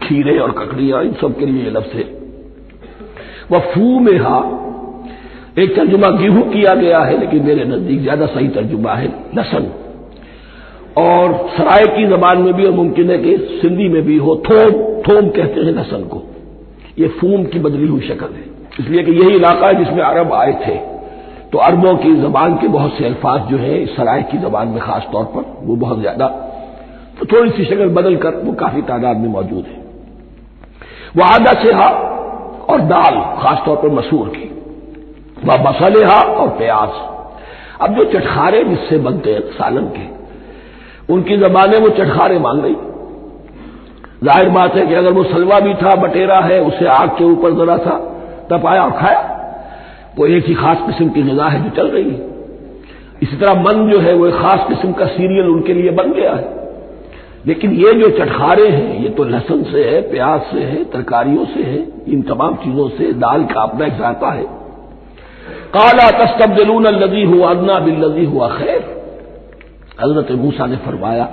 खीरे और ककड़ियां, इन सब के लिए लफ्ज़ है। व फूमिहा, एक तर्जुमा गेहूं किया गया है, लेकिन मेरे नजदीक ज्यादा सही तर्जुमा है लहसन। और सराय की जबान में भी और मुमकिन है कि सिंधी में भी हो, थोम, थोम कहते हैं लहसन को। ये फूम की बदली हुई शक्ल है, इसलिए कि यही इलाका है जिसमें अरब आए थे, तो अरबों की जबान के बहुत से अल्फाज जो है इस सराय की जबान में खास तौर पर वो बहुत ज्यादा, तो थोड़ी सी शक्ल बदल कर वो काफी तादाद में मौजूद है। वह आदा से हा, और दाल खासतौर पर मसूर की, वह मसलेहा, और प्याज। अब जो चटखारे जिससे बनते हैं सालन के, उनकी जबानें वो चटखारे मान गई। जाहिर बात है कि अगर वो सलवा भी था, बटेरा है, उसे आग के ऊपर जरा सा तपाया और खाया, वो एक ही खास किस्म की ग़िज़ा है जो चल रही है। इसी तरह मन जो है वो एक खास किस्म का सीरियल उनके लिए बन गया है। लेकिन ये जो चटखारे हैं ये तो लहसुन से है, प्याज से है, तरकारियों से है, इन तमाम चीजों से, दाल का अपना एक जाता है। काला तस्तब्दिलून अल्लज़ी हुवा अदना बिल्लज़ी हुवा खैर, हजरत मूसा ने फरमाया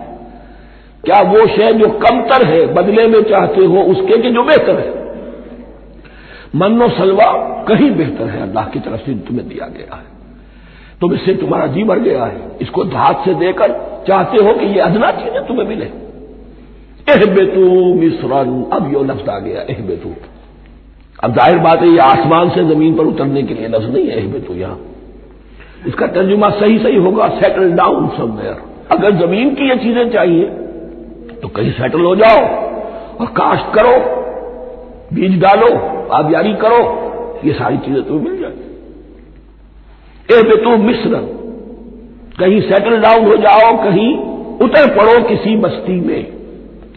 क्या वो शय जो कमतर है बदले में चाहते हो उसके कि जो बेहतर है? मन्नो सलवा कहीं बेहतर है, अल्लाह की तरफ से तुम्हें दिया गया है, तुम इससे तुम्हारा जी भर गया है, इसको हाथ से देकर चाहते हो कि ये अदना चीजें तुम्हें मिले। एहबेतू मिस्रन, अब यो लफ्ज आ गया एहबेतू। अब जाहिर बात है ये आसमान से जमीन पर उतरने के लिए लफ्ज नहीं है एहबेतू, यहां इसका तर्जुमा सही सही होगा सेटल डाउन समवेयर। अगर जमीन की ये चीजें चाहिए तो कहीं सेटल हो जाओ और काश्त करो, बीज डालो, आबियारी करो, ये सारी चीजें तुम्हें मिल जाएगी। एहबेतू मिस्रन, कहीं सेटल डाउन हो जाओ, कहीं उतर पड़ो किसी बस्ती में,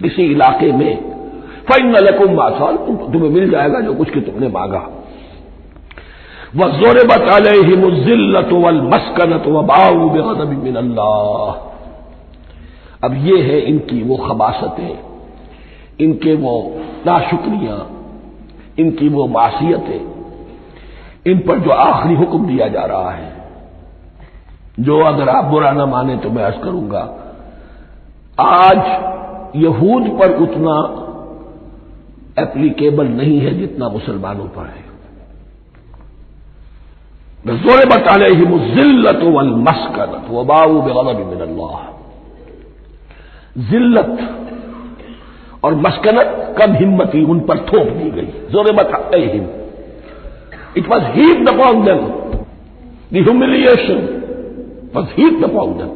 किसी इलाके में। फइन्न लकुम मा सअलतुम, तुम्हें मिल जाएगा जो कुछ कि तुमने मांगा। वज़ुरिबत अलैहिमुज़ ज़िल्लतु वल मस्कनतु वबाउ बिग़ज़बिन मिनल्लाह। अब ये है इनकी वो खबासतें, इनके वो नाशुक्रियां, इनकी वो मासियतें, इन पर जो आखिरी हुक्म दिया जा रहा है, जो अगर आप बुरा न माने तो मैं अर्ज करूंगा, आज यहूद पर उतना एप्लीकेबल नहीं है जितना मुसलमानों पर है। ज़ुरिबत अलैहिमुज़ ज़िल्लतु वल मस्कनतु वबाउ बिग़ज़बिन मिनल्लाह। जिल्लत और मस्कनत कम हिम्मती उन पर थोप दी गई। ज़ुरिबत अलैहिम, it was heaped upon them, the humiliation was heaped upon them.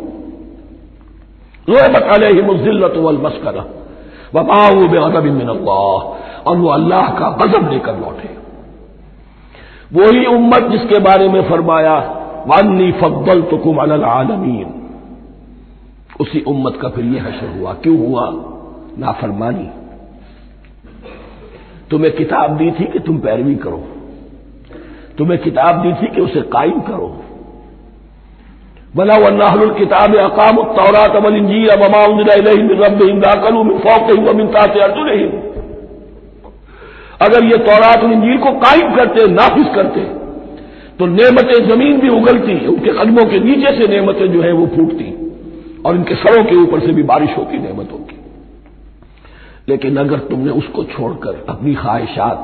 ज़ुरिबत अलैहिम ज़िल्लत वल मस्कनह व बाऊ बिग़ज़बिन मिन अल्लाह, और वो अल्लाह का गज़ब लेकर लौटे। वही उम्मत जिसके बारे में फरमाया वन्नी फद्दलतुकुम अलल आलमीन, उसी उम्मत का फिर यह हश्र हुआ। क्यों हुआ? नाफरमानी। तुम्हें किताब दी थी कि तुम पैरवी करो, तुम्हें किताब दी थी कि उसे कायम करो। वलौ अन्ना अहलुल किताब अक़ामुत तौरात वल इंजील वमा उन्ज़िला इलैहिम मिन रब्बिहिम लअकलू मिन फ़ौक़िहिम व मिन तहति अर्जुलिहिम, अगर ये तौरात और इंजील को कायम करते, नाफिज करते, तो नेमतें जमीन भी उगलती, उनके कदमों के नीचे से नेमतें जो है वो फूटती और इनके सरों के ऊपर से भी बारिश होती नेमतों की। लेकिन अगर तुमने उसको छोड़कर अपनी ख्वाहिशात,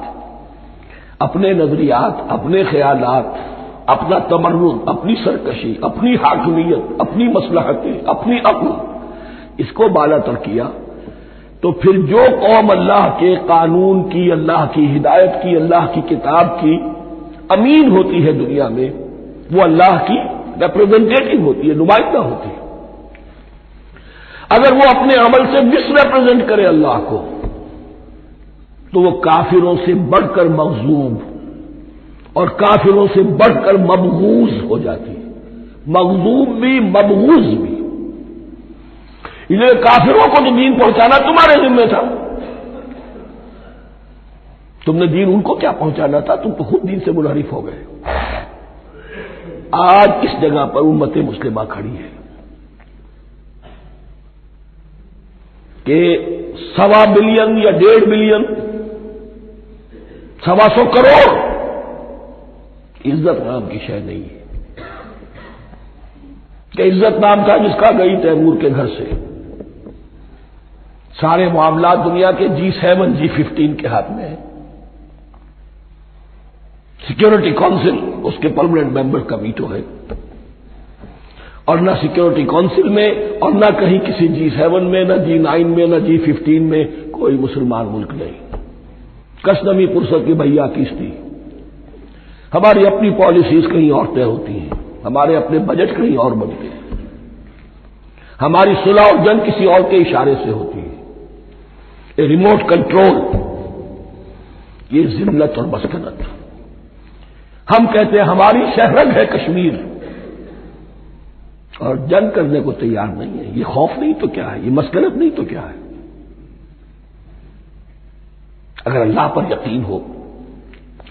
अपने नजरियात, अपने ख्यालात, अपना तमर्रुद, अपनी सरकशी, अपनी हाकिमियत, अपनी मसलहतें, अपनी अक्ल, इसको बालातर किया, तो फिर जो कौम अल्लाह के कानून की, अल्लाह की हिदायत की, अल्लाह की किताब की अमीन होती है दुनिया में, वो अल्लाह की रिप्रेजेंटेटिव होती है, नुमाइंदा होती है। अगर वो अपने अमल से मिसरिप्रेजेंट करे अल्लाह को, तो वो काफिरों से बढ़कर मग़ज़ूब और काफिरों से बढ़कर मबगूज हो जाती है। मग़ज़ूब भी मबगूज भी। इसलिए काफिरों को तो दीन पहुंचाना तुम्हारे जिम्मे था। तुमने दीन उनको क्या पहुंचाना था? तुम तो खुद दीन से मुनहरिफ हो गए। आज इस जगह पर उम्मत मुस्लिमा खड़ी है कि 1.25 बिलियन या 1.5 बिलियन, 125 करोड़ इज्जत नाम की शय नहीं है। कि इज्जत नाम था जिसका गई तैमूर के घर से। सारे मामला दुनिया के G7 G15 के हाथ में है। सिक्योरिटी काउंसिल उसके परमानेंट मेंबर का वीटो है, और ना सिक्योरिटी काउंसिल में और ना कहीं किसी G7 में, ना G9 में, ना G15 में कोई मुसलमान मुल्क नहीं। कसनमी पुरसत की भैया किस्ती। हमारी अपनी पॉलिसीज कहीं और तय होती हैं, हमारे अपने बजट कहीं और बनते हैं, हमारी सुलह और जंग किसी और के इशारे से होती है। ये रिमोट कंट्रोल, ये जिल्लत और मस्कनत। हम कहते हैं हमारी शहरग है कश्मीर, और जंग करने को तैयार नहीं है। ये खौफ नहीं तो क्या है? ये मस्कनत नहीं तो क्या है? अगर अल्लाह पर यकीन हो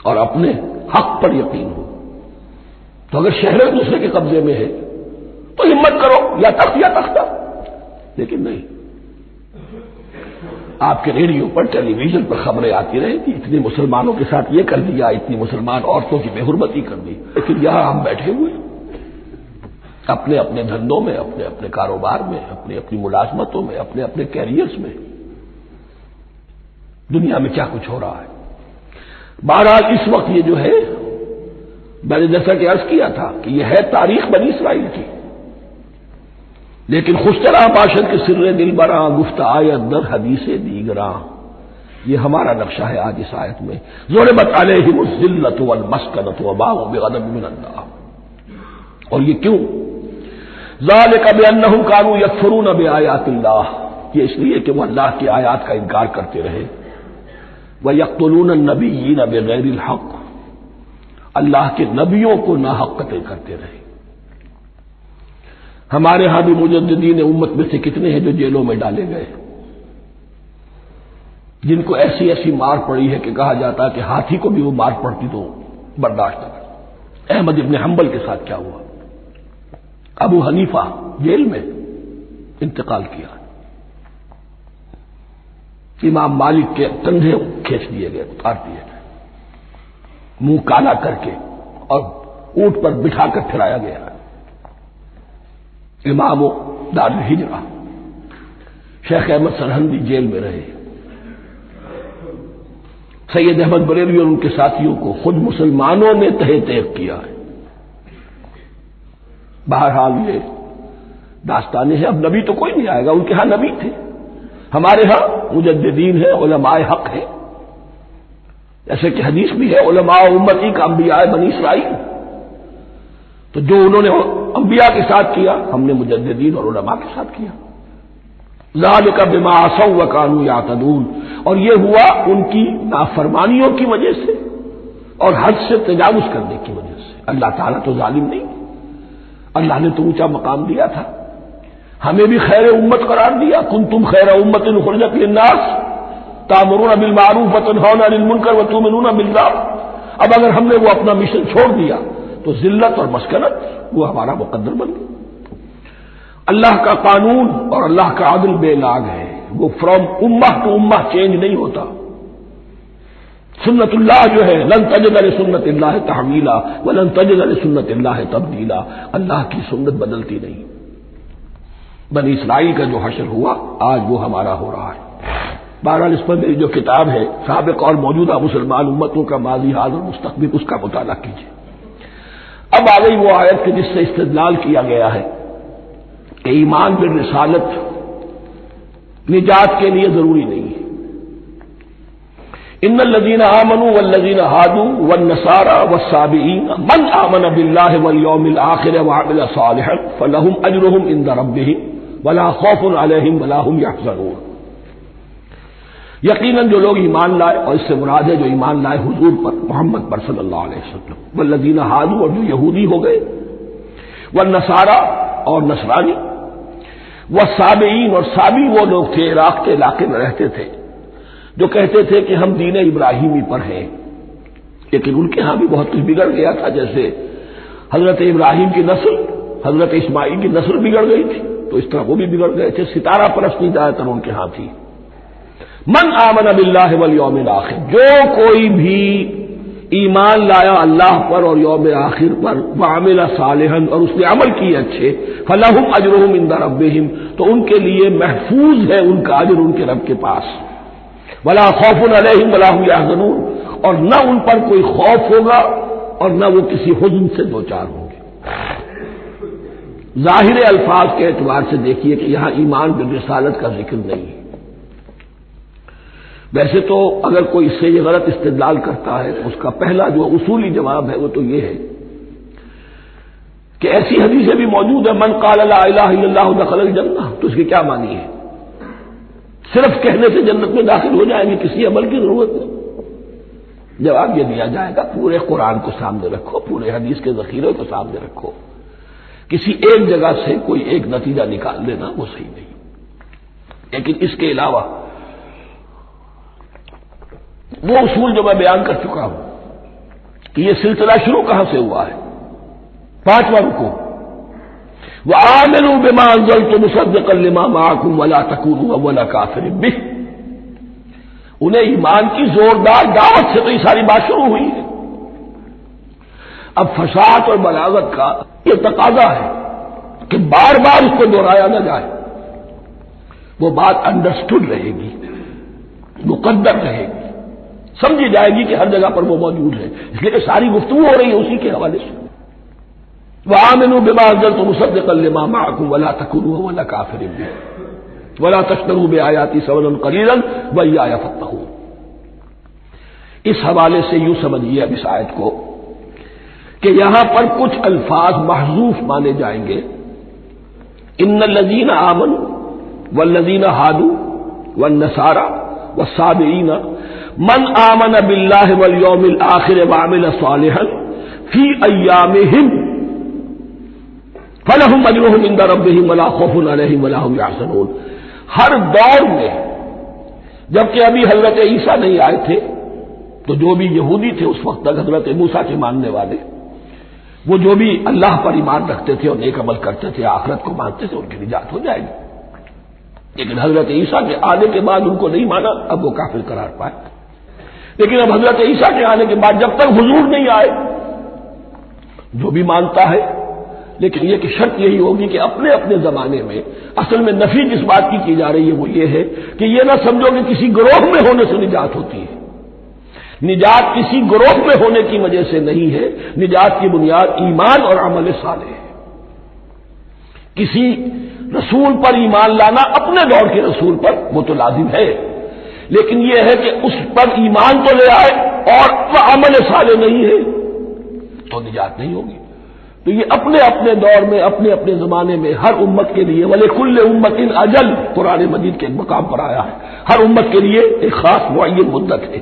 और अपने हक पर यकीन हो, तो अगर शहर दूसरे के कब्जे में है तो हिम्मत करो, या तख्त या तख्ता। लेकिन नहीं, आपके रेडियो पर, टेलीविजन पर खबरें आती रहेंगी, इतने मुसलमानों के साथ ये कर दिया, इतनी मुसलमान औरतों की बेहुरमती कर दी। लेकिन यहां हम बैठे हुए अपने अपने धंधों में, अपने अपने कारोबार में, अपनी अपनी मुलाजमतों में, अपने अपने कैरियर्स में। दुनिया में क्या कुछ हो रहा है। बहरहाल इस वक्त ये जो है, मैंने जैसा कि अर्ज किया था कि यह है तारीख बनी इसराइल की, लेकिन खुशतरा बाशत के सिर्रे दिल बरा गुफ्त आयत दर हदीसे दीगरा, ये हमारा नक्शा है आज इस आयत में। ज़ुरिबत अलैहिम ज़िल्लत वल मस्कनत व बाऊ बिग़ज़बिन मिन अल्लाह। और ये क्यों? ज़ालिका बिअन्नहुम कानू यकफुरून बिआयातिल्लाह, ये इसलिए कि वो अल्लाह की आयात का इनकार करते रहे। व यक़्तुलून अन्नबिय्यीन बिग़ैरिल हक़, अल्लाह के नबियों को नाहक कत्ल करते रहे। हमारे यहां भी मुजद्दिदीन उम्मत में से कितने हैं जो जेलों में डाले गए, जिनको ऐसी ऐसी मार पड़ी है कि कहा जाता है कि हाथी को भी वो मार पड़ती तो बर्दाश्त न कर। अहमद इब्न हंबल के साथ क्या हुआ? अबू हनीफा जेल में इंतकाल किया। इमाम मालिक के कंधे खींच दिए गए, उतार दिए गए, मुंह काला करके और ऊंट पर बिठाकर फिराया गया। इमाम दारुल हिजरा शेख अहमद सरहंदी जेल में रहे। सैयद अहमद बरेलवी और उनके साथियों को खुद मुसलमानों ने तहे तैब किया है। बहरहाल ये दास्तानें हैं। अब नबी तो कोई नहीं आएगा, उनके यहां नबी थे, हमारे यहां मुजद्दिदीन है, उलमाए हक है। जैसे कि हदीस भी है, उलमा उम्मती का अंबिया बनी इस्राइल। तो जो उन्होंने अंबिया के साथ किया, हमने मुजद्दिदीन और उलमा के साथ किया। ज़ालिका बिमा असौ व कानू यातदून, और ये हुआ उनकी नाफरमानियों की वजह से और हद से तजावुज करने की वजह से। अल्लाह ताला तो जालिम नहीं, अल्लाह ने तो ऊंचा मकाम दिया था, हमें भी खैर उम्मत करार दिया। कुंतुम खैर उम्मतिन उखरिजत लिन्नास तामुरून बिल मारूफ व तनहौना अनिल मुनकर व तुमिनून बिल्लाह। अब अगर हमने वो अपना मिशन छोड़ दिया तो जिल्लत और मस्कनत वो हमारा मुकद्दर बन गया। अल्लाह का कानून और अल्लाह का अदल बेलाग है, वो फ्रॉम उम्मह टू उम्मह चेंज नहीं होता। सुन्नतुल्लाह जो है, लन तजिद लिसुन्नतिल्लाह तहवीला व लन तजिद लिसुन्नतिल्लाह तब्दीला, अल्लाह की सुन्नत बदलती नहीं। बनी इस्राइल का जो हशर हुआ, आज वो हमारा हो रहा है। बहरहाल इस पर मेरी जो किताब है, साबिक और मौजूदा मुसलमान उम्मतों का माजी हाल और मुस्तकबिल, उसका मुताला कीजिए। अब आ गई वो आयत कि जिससे इस्तेदलाल किया गया है कि ईमान बिल रिसालत निजात के लिए जरूरी नहीं है। इन्नल्लज़ीना आमनू वल्लज़ीना हादू वन्नसारा वस्साबिईन मन आमन बिल्लाहि वल यौमिल आखिर व अमिल सालिहन फलहुम अजरुहुम इंदा रब्बिहिम वला खौफुन अलैहिम वला हुम यहज़नून। यकीनन जो लोग ईमान लाए, और इससे मुराद है जो ईमान लाए हुजूर पर, मोहम्मद पर सल्लल्लाहु अलैहि वसल्लम, वल्लज़ीना हादू, और जो यहूदी हो गए, वन्नसारा, और नसरानी, वस्साबिईन, और साबी वो लोग थे इराक के इलाके में रहते थे जो कहते थे कि हम दीन इब्राहिमी पर हैं, लेकिन उनके यहां भी बहुत कुछ बिगड़ गया था। जैसे हजरत इब्राहिम की नस्ल, हजरत इस्माइल की नस्ल बिगड़ गई थी, तो इस तरह वो भी बिगड़ गए थे। सितारा परस्ती ज्यादातर उनके यहां थी। मन आमन बिल्लाहि वल यौमिल आखिर, जो कोई भी ईमान लाया अल्लाह पर और यौम आखिर पर, व अमिल सालिहन, और उसने अमल किए अच्छे, फलहुम अजरुहुम इंदा रब्बिहिम, तो उनके लिए महफूज है उनका अजर उनके रब के पास। वला खौफुन अलैहिम वला हुम यहज़नून, और न उन पर कोई खौफ होगा और न वो किसी हुज़्न से दो चार होंगे। जाहिर अल्फाज के एतबार से देखिए कि यहां ईमान बिल रिसालत का जिक्र नहीं है। वैसे तो अगर कोई इससे ये गलत इस्तेदलाल करता है तो उसका पहला जो उसूली जवाब है वो तो ये है कि ऐसी हदीसें भी मौजूद है, मन क़ाल ला इलाहा इल्लल्लाह दख़लल जन्नह, तो इसकी क्या मानी है? सिर्फ कहने से जन्नत में दाखिल हो जाएंगे, किसी अमल की जरूरत नहीं। जवाब यह दिया जाएगा, पूरे कुरान को सामने रखो, पूरे हदीस के जखीरे को सामने रखो, किसी एक जगह से कोई एक नतीजा निकाल लेना वो सही नहीं। लेकिन इसके अलावा वो उसूल जो मैं बयान कर चुका हूं कि यह सिलसिला शुरू कहां से हुआ है। 5वां रुकू, व आमिनू बिमा अंज़लतु मुसद्दिक़न लिमा मअकुम वला तकूनू अव्वला काफ़िरिन बिह। उन्हें ईमान की जोरदार दावत से तो ये सारी बात शुरू हुई है। अब फसाहत और बलागत का यह तकाजा है कि बार बार उसको दोहराया न जाए, वो बात अंडरस्टूड रहेगी, मुकद्दर रहेगी, समझी जाएगी कि हर जगह पर वो मौजूद है। इसलिए सारी गुफ्तगू हो रही है उसी के हवाले से। वआमिनू बिमा अंज़लतु मुसद्दिक़न लिमा मअकुम वला तकूनू अव्वला काफ़िरिन बिह वला तश्तरू बिआयाती समनन क़लीलन वइय्याया फत्तक़ून। इस हवाले से यूं समझिए अब इस आयत को कि यहां पर कुछ अल्फाज महजूफ माने जाएंगे। इन्नल्लज़ीना आमनू वल्लज़ीना हादू वन्नसारा वस्साबिईन मन आमन बिल्लाहि वल यौमिल आखिर व अमिल सालिहन फी अय्यामिहिम फलहुम अजरुहुम इंदा रब्बिहिम वला खौफुन अलैहिम वला हुम यहज़नून। हर दौर में, जबकि अभी हजरत ईसा नहीं आए थे, तो जो भी यहूदी थे उस वक्त तक, हजरत मूसा के मानने वाले, वो जो भी अल्लाह पर ईमान रखते थे और नेक अमल करते थे, आखिरत को मानते थे, उनकी निजात हो जाएगी। लेकिन हजरत ईसा के आने के बाद उनको नहीं माना, अब वो काफिर करार पाए। लेकिन अब हजरत ईसा के आने के बाद जब तक हुजूर नहीं आए, जो भी मानता है, लेकिन यह कि शर्त यही होगी कि अपने अपने जमाने में, असल में नफी जिस बात की जा रही है वो ये है कि यह ना समझो कि किसी गिरोह में होने से निजात होती है। निजात किसी गिरोह में होने की वजह से नहीं है, निजात की बुनियाद ईमान और अमल सालेह है। किसी रसूल पर ईमान लाना, अपने दौर के रसूल पर, वो तो लाजिम है, लेकिन यह है कि उस पर ईमान तो ले आए और वह अमल साले नहीं है तो निजात नहीं होगी। तो ये अपने अपने दौर में अपने अपने जमाने में हर उम्मत के लिए वले कुल्ले उम्मतिन अजल कुरान मजीद के मकाम पर आया है। हर उम्मत के लिए एक खास मुअय्यन मुद्दत है।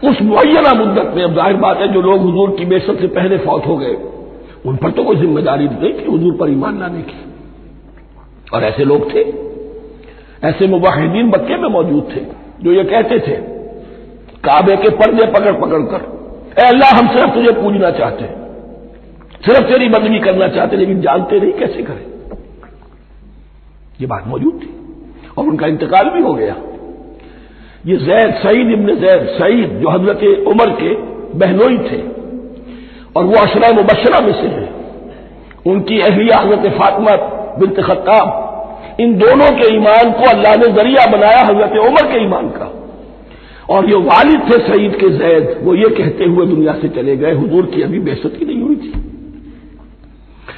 उस मुअय्यना मुद्दत में अब जाहिर बात है जो लोग हुजूर की बेशत से पहले फौत हो गए उन पर तो कोई जिम्मेदारी नहीं थी हुजूर पर ईमान लाने की। और ऐसे लोग थे, ऐसे मुवाहिदीन मक्के में मौजूद थे जो ये कहते थे काबे के पर्दे पकड़ पकड़ कर, ए अल्लाह हम सिर्फ तुझे पूजना चाहते हैं, सिर्फ तेरी बंदगी करना चाहते हैं, लेकिन जानते नहीं कैसे करें। ये बात मौजूद थी और उनका इंतकाल भी हो गया। ये जैद सईद इब्न जैद सईद जो हजरत उमर के बहनोई थे और वो अशरा मुबशरा में से हैं, उनकी अहलिया हजरत फातिमा बिन्त खत्ताब, इन दोनों के ईमान को अल्लाह ने जरिया बनाया हजरत उमर के ईमान का। और ये वालिद थे सईद के जैद, वो ये कहते हुए दुनिया से चले गए हुजूर की अभी बेइज्जत ही नहीं हुई थी,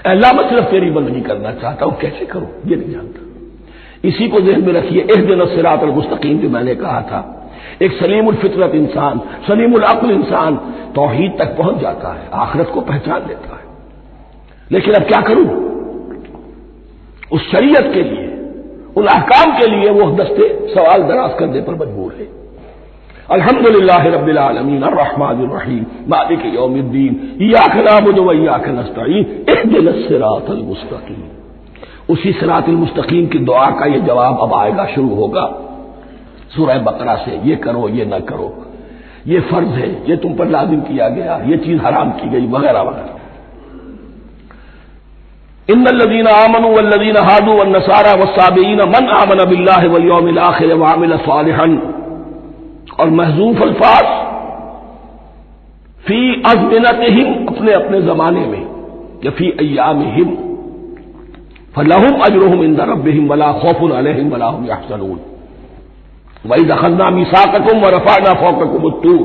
अल्लाह मैं सिर्फ तेरी बंदगी करना चाहता हूं, कैसे करूं ये नहीं जानता। इसी को ज़हन में रखिए, इहदिना सिरातल मुस्तकीम जो मैंने कहा था, एक सलीमुल फितरत इंसान, सलीमुल अक्ल इंसान तौहीद तक पहुंच जाता है, आखिरत को पहचान लेता है। लेकिन अब क्या करूं, उस शरीयत के लिए उन अहकाम के लिए वो दस्ते सवाल दराज करने पर मजबूर है। अल्हम्दुलिल्लाह रब्बिल आलमीन अर्रहमानिर रहीम मालिक यौमिद्दीन इय्याका नअबुदु व इय्याका नस्तईन इहदिनस सिरातल मुस्तकीम। उसी सिरातल मुस्तकीम की दुआ का ये जवाब अब आएगा, शुरू होगा सूरह बकरा से। ये करो, ये न करो, ये फर्ज है, ये तुम पर लाजिम किया गया, ये चीज हराम की गई, वगैरह वगैरह। इन्नल्लज़ीना आमनू वल्लज़ीना हादू वन्नसारा वस्साबिईन मन आमन बिल्लाहि वल यौमिल आखिर व अमिल सालिहन। और महजूफ अल्फाज फी अज़मिनतिहिम, अपने अपने जमाने में, या फी अय्यामिहिम, फलहुम अजरुहुम इंदा रब्बिहिम वला खौफुन अलैहिम वला हुम यहज़नून। वइज़ अख़ज़ना मीसाक़कुम व रफ़अना फ़ौक़कुम अत्तूर।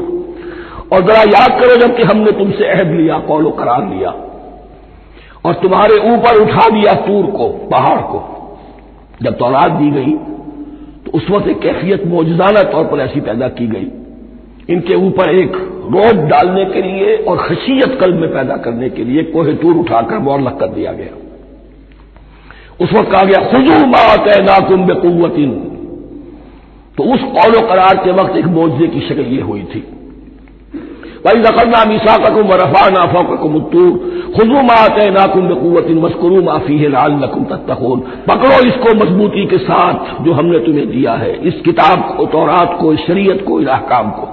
और जरा याद करो जब कि हमने तुमसे अहद लिया, कौल करार लिया, और तुम्हारे ऊपर उठा दिया तूर को, पहाड़ को। जब तौरात दी गई तो उस वक्त एक कैफियत मौजूदाना तौर पर ऐसी पैदा की गई, इनके ऊपर एक रोब डालने के लिए और खशियत कल्ब में पैदा करने के लिए कोहे तूर उठाकर मुअल्लक़ कर दिया गया। उस वक्त कहा गया खुज़ू मा आतैनाकुम बिक़ुव्वतिन। तो उस कौल करार के वक्त एक मौजज़े की शक्ल ये हुई थी, वइज़ अख़ज़ना मीसाक़कुम व रफ़अना फ़ौक़कुम अत्तूर खुज़ू मा आतैनाकुम बिक़ुव्वतिन वज़्कुरू मा फ़ीहि लअल्लकुम तत्तक़ून। पकड़ो इसको मजबूती के साथ जो हमने तुम्हें दिया है, इस किताब को, तौरात को, इस शरीयत को, इस अहकाम को।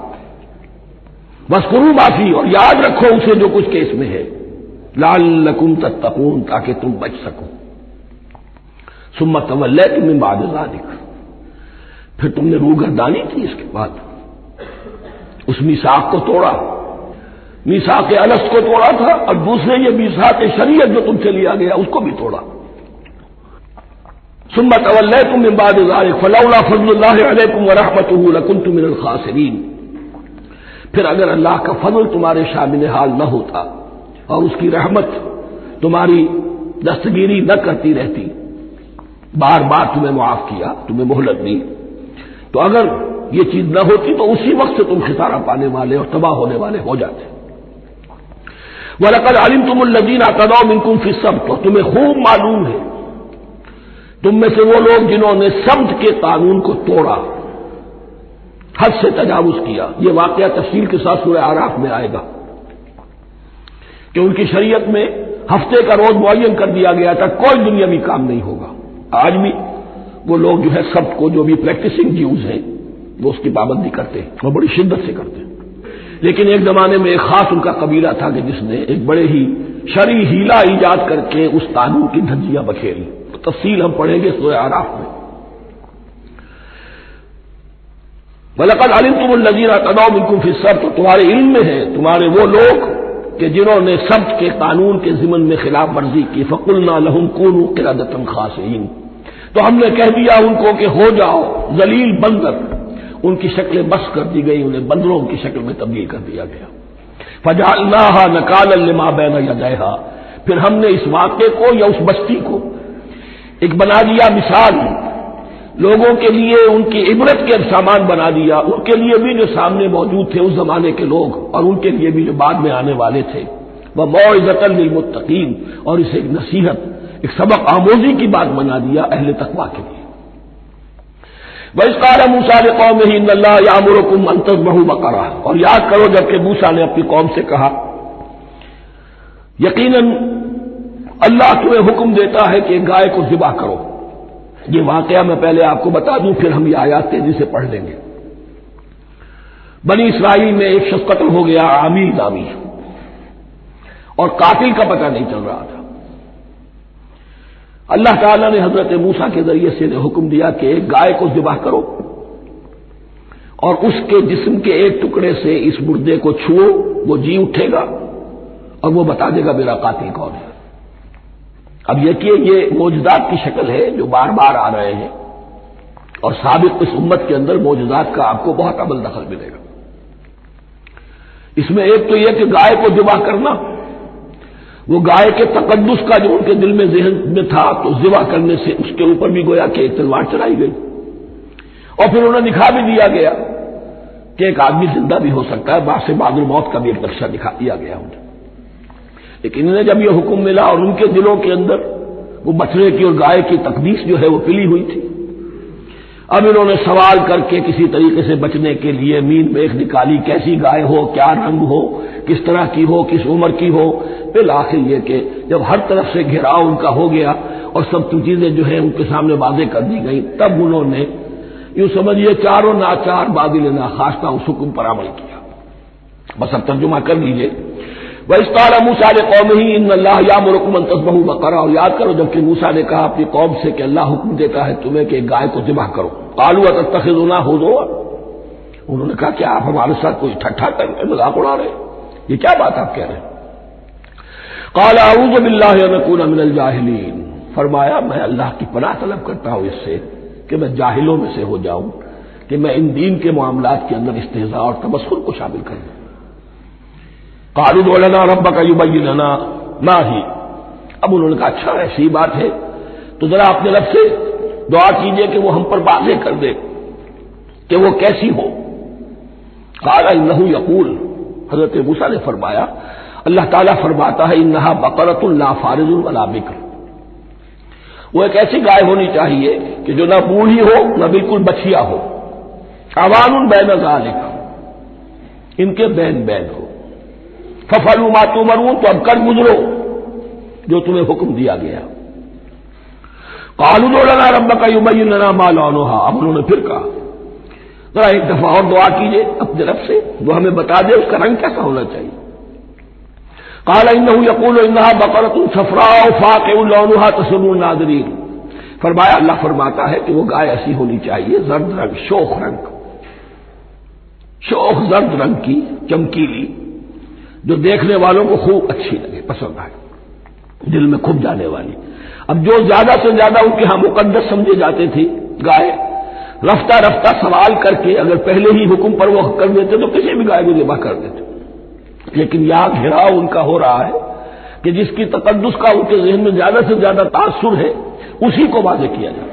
वज़्कुरू मा फ़ीहि, और याद रखो उसे जो कुछ के इसमें है, लअल्लकुम तत्तक़ून, ताकि तुम बच सको। सुम्मा तवल्लैतुम मिन बअद ज़ालिक, फिर तुमने रूगर्दानी की इसके बाद, उस मीसाक को तोड़ा, मीसाक अलस को तोड़ा था, और दूसरे ये मीसाक शरीयत जो तुमसे लिया गया उसको भी तोड़ा। सुम्मा तवल्लैतुम मिन बअद ज़ालिक फलौला फ़ज़्लुल्लाहि अलैकुम व रहमतुहु लकुन्तुम मिनल ख़ासिरीन। फिर अगर अल्लाह का फजल तुम्हारे शामिल हाल न होता और उसकी रहमत तुम्हारी दस्तगीरी न करती रहती, बार बार तुम्हें मुआफ किया, तुम्हें मोहलत दी, तो अगर ये चीज न होती तो उसी वक्त से तुम खिसारा पाने वाले और तबाह होने वाले हो जाते। वलक़द अलिमतुमुल्लज़ीना अतदौ मिनकुम फ़िस्सब्त, तो तुम्हें खूब मालूम है तुम में से वो लोग जिन्होंने सब्त के कानून को तोड़ा, हद से तजावुज किया। ये वाकया तफसील के साथ सूरह आराफ में आएगा कि उनकी शरीयत में हफ्ते का रोज मुअय्यन कर दिया गया था, कोई दुनियावी काम नहीं होगा। आज भी वो लोग जो है सब्त को, जो भी प्रैक्टिसिंग ज्यूज हैं, वो उसकी पाबंदी करते हैं और बड़ी शिद्दत से करते हैं। लेकिन एक जमाने में एक खास उनका कबीला था कि जिसने एक बड़े ही शरई हीला ईजाद करके उस कानून की धज्जियां बखेरी। तो तफसील हम पढ़ेंगे सूरह आराफ में। वलक़द अलिमतुमुल्लज़ीना अतदौ मिनकुम फ़िस्सब्त, तो तुम्हारे इल्म में है तुम्हारे वो लोग कि जिन्होंने सब्त के कानून के ज़िमन में खिलाफ वर्जी की। फ़क़ुलना लहुम कूनू क़िरदतन ख़ासिईन, तो हमने कह दिया उनको कि हो जाओ जलील बंदर। उनकी शक्लें बस कर दी गई, उन्हें बंदरों की शक्ल में तब्दील कर दिया गया। फजअलनाहा नकालन लिमा बैन यदैहा, फिर हमने इस वाक़े को या उस बस्ती को एक बना दिया मिसाल लोगों के लिए उनकी इबरत के सामान बना दिया, उनके लिए भी जो सामने मौजूद थे उस जमाने के लोग और उनके लिए भी जो बाद में आने वाले थे। वह मौइज़तन लिलमुत्तकीन, और इसे एक नसीहत, एक सबक आमोजी की बात बना दिया अहले तकवा के लिए। वइज़ क़ाल मूसा लिक़ौमिही इन्नल्लाह यामुरुकुम अन तज़बहू बक़रा, और याद करो जबकि मूसा ने अपनी कौम से कहा, यकीनन अल्लाह तुम्हें हुक्म देता है कि गाय को ज़िबा करो। ये वाकया मैं पहले आपको बता दूं, फिर हम ये आयात तेजी से पढ़ लेंगे। बनी इसराइल में एक शख्स कत्ल हो गया, आमीर नामी, और कातिल का पता नहीं चल रहा था। अल्लाह ताला ने हजरत मूसा के जरिए से हुक्म दिया कि एक गाय को ज़िबा करो और उसके जिस्म के एक टुकड़े से इस मुर्दे को छुओ, वो जी उठेगा और वो बता देगा मेरा कातिल कौन है। अब देखिए, ये मौजूदात की शक्ल है जो बार बार आ रहे हैं, और साबिक इस उम्मत के अंदर मौजूदात का आपको बहुत अमल दखल मिलेगा। इसमें एक तो यह कि गाय को ज़िबा करना, वो गाय के तकद्दुस का जो उनके दिल में ज़हन में था, तो ज़िबा करने से उसके ऊपर भी गोया कि एक तलवार चलाई गई, और फिर उन्हें दिखा भी दिया गया कि एक आदमी जिंदा भी हो सकता है। बासे बादुल मौत का भी एक नक्शा दिखा दिया गया उन्हें। लेकिन इन्हें जब यह हुक्म मिला और उनके दिलों के अंदर वो बछड़े की और गाय की तकदीस जो है वो पिली हुई थी, अब इन्होंने सवाल करके किसी तरीके से बचने के लिए मीन मेख निकाली, कैसी गाय हो, क्या रंग हो, किस तरह की हो, किस उम्र की हो। फिर आखिर यह कि जब हर तरफ से घेराव उनका हो गया और सब चीजें जो है उनके सामने वाज़ेह कर दी गई, तब उन्होंने यूं समझिए चारों नाचार बादिल नाखास्ता उस हुक्म पर अमल किया। बस अब तर्जुमा कर लीजिए। वइज़ क़ाल मूसा लिक़ौमिही इन्नल्लाह यामुरुकुम अन तज़बहू बक़रा, और याद करो जबकि मूसा ने कहा अपनी कौम से कि अल्लाह हुक्म देता है तुम्हें कि गाय को ज़िबा करो। क़ालू अतत्तख़िज़ुना हुज़ुवा, उन्होंने कहा कि आप हमारे साथ कोई ठट्ठा कर रहे, मजाक उड़ा रहे, ये क्या बात आप कह रहे हैं। क़ाल अऊज़ु बिल्लाहि अन अकूना मिनल जाहिलीन, फरमाया मैं अल्लाह की पनाह तलब करता हूं इससे कि मैं जाहिलों में से हो जाऊं, कि मैं इन दीन के मामलात के अंदर इस्तेज़ा और तमस्खुर को शामिल कर दूं। क़ालू उदउ लना रब्बक युबय्यिन लना मा ही, अब उन्होंने कहा अच्छा ऐसी बात है तो जरा अपने रब से दुआ कीजिए कि वो हम पर वाज़ेह कर दे कि वो कैसी हो। क़ाल इन्नहु यक़ूल, हज़रत मूसा ने फरमाया, अल्लाह ताला फरमाता है इन्नहा बक़रतुन ला फ़ारिज़ुन वला बिक्र, वो एक ऐसी गाय होनी चाहिए कि जो ना बूढ़ी हो ना बिल्कुल बछिया हो, अवानुन बैन ज़ालिक, इनके बैन बैन हो। फफलू मा तुमरून, तो अब कर गुजरो जो तुम्हें हुक्म दिया गया। क़ालू उदउ लना रब्बक युबय्यिन लना मा लौनुहा, अब उन्होंने फिर कहा जरा एक दफा और दुआ कीजिए अपने रब से, वो हमें बता दे उसका रंग कैसा होना चाहिए। क़ाल इन्नहु यक़ूलु इन्नहा बक़रतुन सफ़राउ फ़ाक़िउन लौनुहा तसुर्रुन नाज़िरीन, फरमाया अल्लाह फरमाता है कि वो गाय ऐसी होनी चाहिए जर्द रंग, शोख रंग, शोख जर्द रंग की, चमकीली, जो देखने वालों को खूब अच्छी लगे, पसंद आए, दिल में खुब जाने वाली। अब जो ज्यादा से ज्यादा उनके यहां मुकद्दस समझे जाते थे गाय, रफ्ता रफ्ता सवाल करके अगर पहले ही हुक्म पर वो कर देते तो किसी भी गाय को ज़िबा कर देते। लेकिन यहां घेराव उनका हो रहा है कि जिसकी तकद्दुस का उनके ज़हन में ज्यादा से ज्यादा तासुर है उसी को वाज़ेह किया जाए।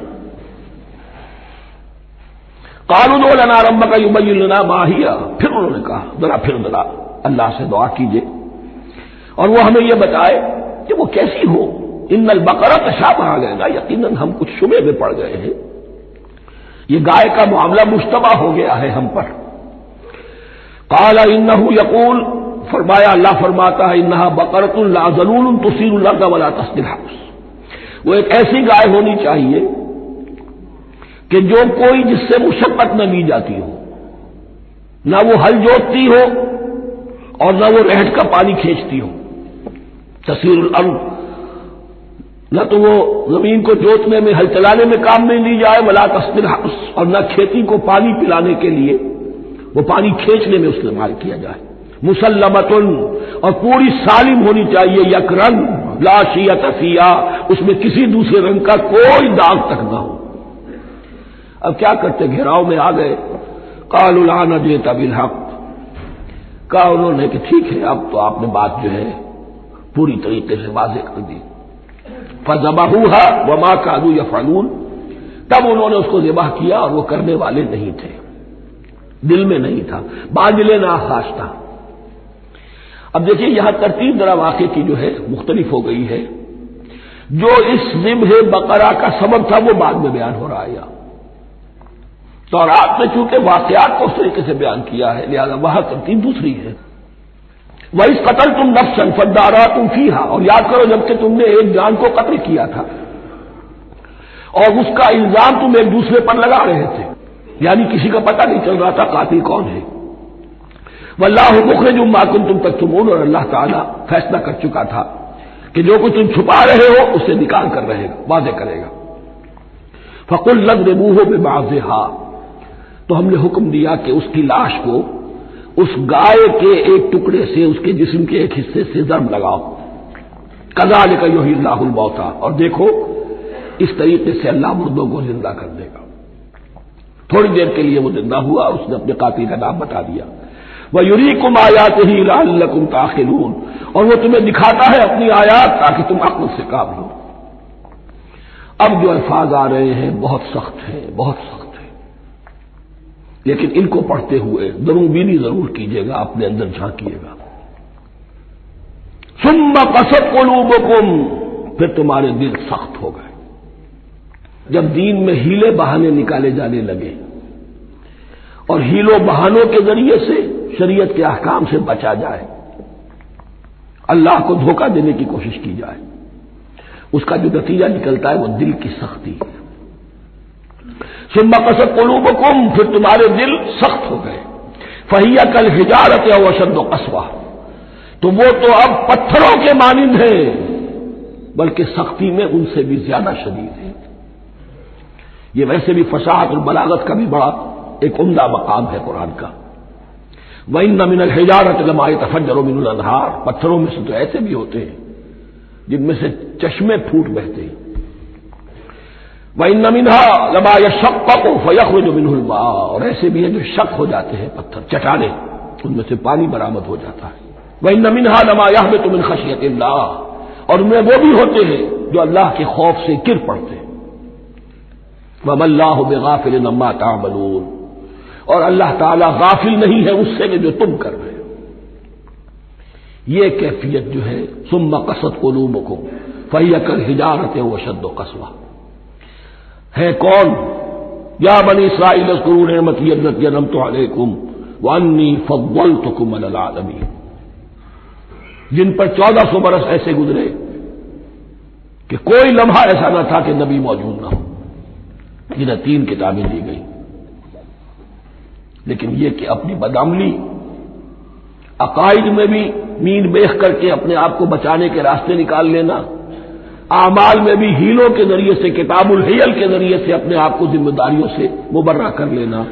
क़ालू उदउ लना रब्बक युबय्यिन लना मा हिया, फिर उन्होंने कहा जरा अल्लाह से दुआ कीजिए और वो हमें यह बताए कि वो कैसी हो। इन्नल बक़रा तशाबह अलैना, यकीनन हम कुछ शुबे में पड़ गए हैं, ये गाय का मामला मुश्तबा हो गया है हम पर। क़ाल इन्नहु यक़ूल, फरमाया अल्लाह फरमाता है इन्नहा बक़रतुन ला ज़लूलुन तुसीरुल अर्ज़ वला तस्क़िल हर्स, वो एक ऐसी गाय होनी चाहिए कि जो कोई जिससे मुशक्कत न ली जाती हो, ना वो हल जोतती हो और न वो रहट का पानी खींचती हो। तसीरुल अर्ज़, न तो वो जमीन को जोतने में, हल चलाने में काम में ली जाए, वला तस्क़िल हर्स, और न खेती को पानी पिलाने के लिए वो पानी खींचने में इस्तेमाल किया जाए। मुसल्लमतुन, और पूरी सालिम होनी चाहिए, यक रंग, ला शियत फ़ीहा, उसमें किसी दूसरे रंग का कोई दाग तक न हो। अब क्या करते, घेराव में आ गए। क़ालू ला नजीता बिल हक़, कहा उन्होंने कि ठीक है अब तो आपने बात जो है पूरी तरीके से वाज़ेह कर दी। फ़ज़बहूहा वमा कादू यफ़अलून, तब उन्होंने उसको ज़िबह किया और वो करने वाले नहीं थे, दिल में नहीं था, बादिले ना खास था। अब देखिए यहां तरतीब जरा वाक़े की जो है मुख्तलिफ हो गई है। जो इस ज़िब्ह बकरा का सबब था वो बाद में बयान हो रहा है। तौरात में चूंकि वाक़यात को उस तरीके से बयान किया है, लिहाजा वहां तरतीब दूसरी है। वही कतल तुम नफ्सन फद्दारा तुम फीहा, और याद करो जबकि तुमने एक जान को कत्ल किया था और उसका इल्जाम तुम एक दूसरे पर लगा रहे थे, यानी किसी का पता नहीं चल रहा था कातिल कौन है। वल्लाहु मुखरिजुम मा कुंतुम तक्तुमून, और अल्लाह ताला फैसला कर चुका था कि जो कुछ तुम छुपा रहे हो उसे निकाल कर रहेगा, वाज़ेह करेगा। फकुल लज़रिबूहु बिबाज़िहा, तो हमने हुक्म दिया कि उसकी लाश को उस गाय के एक टुकड़े से, उसके जिस्म के एक हिस्से से ज़र्ब लगाओ। कज़ालिका युह्यिल्लाहुल मौता, और देखो इस तरीके से अल्लाह मुर्दों को जिंदा कर देगा। थोड़ी देर के लिए वो जिंदा हुआ, उसने अपने कातिल का नाम बता दिया। वह युरीकुम आयातिही लअल्लकुम ताक़िलून, और वो तुम्हें दिखाता है अपनी आयात ताकि तुम अक्ल से काम लो। अब जो अल्फाज आ रहे हैं बहुत सख्त हैं, बहुत सख्त हैं, लेकिन इनको पढ़ते हुए दरूबीनी जरूर कीजिएगा, अपने अंदर झांकिएगा। सुम्मा क़सत क़ुलूबुकुम, फिर तुम्हारे दिल सख्त हो गए। जब दीन में हीले बहाने निकाले जाने लगे और हीलों बहानों के जरिए से शरीयत के अहकाम से बचा जाए, अल्लाह को धोखा देने की कोशिश की जाए, उसका जो नतीजा निकलता है वो दिल की सख्ती है। सुम्मा क़सत क़ुलूबुकुम, फिर तुम्हारे दिल सख्त हो गए। फहिया कल हिजारत व अशद्दु क़स्वा, तो वो तो अब पत्थरों के मानिंद है, बल्कि सख्ती में उनसे भी ज्यादा शदीद है। ये वैसे भी फसाहत और बलागत का भी बड़ा एक उम्दा मकाम है कुरान का। वइन्न मिनल हिजारत लमा यतफज्जरु मिनुल अनहार, पत्थरों में से तो ऐसे भी होते हैं जिनमें से चश्मे फूट बहते हैं। वइन्न मिनहा लमा यशक्ककु फयखरुजु मिनहुल मा, और ऐसे भी हैं जो शक हो जाते हैं, पत्थर चट्टाने, उनमें से पानी बरामद हो जाता है। वइन्न मिनहा लमा यहबितु मिन खशियतिल्लाह, और उनमें वो भी होते हैं जो अल्लाह के खौफ से गिर पड़ते हैं। वमल्लाहु बिगाफिलिन अम्मा तामलून, और अल्लाह ताला गाफिल नहीं है उससे कि जो तुम कर रहे हो। ये कैफियत जो है, सुम्मा क़सत क़ुलूबुकुम फहिया कल हिजारत व अशद्दु क़स्वा, है कौन? या बनी इस्राईल उज़्कुरू निअमती अल्लती अनअमतु अलैकुम व अन्नी फ़द्दलतुकुम अलल आलमीन, जिन पर 1400 बरस ऐसे गुजरे कि कोई लम्हा ऐसा न था कि नबी मौजूद न हो, जिन्हें 3 किताबें दी गई। लेकिन यह कि अपनी बदअमली, अकाइद में भी मीन बेख करके अपने आप को बचाने के रास्ते निकाल लेना, आमाल में भी हीलों के जरिए से, किताबुल हियल के जरिए से अपने आप को जिम्मेदारियों से मुबर्रा कर लेना,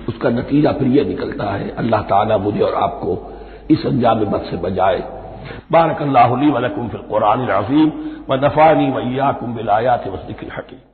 उसका नतीजा फिर यह निकलता है। अल्लाह ताला मुझे और आपको इस अंजाम बद से बजाए। बारकल्लाहु ली व लकुम फिल कुरानिल अज़ीम व नफ़अनी व इय्याकुम बिल आयाति व ज़िक्रिल हकीम।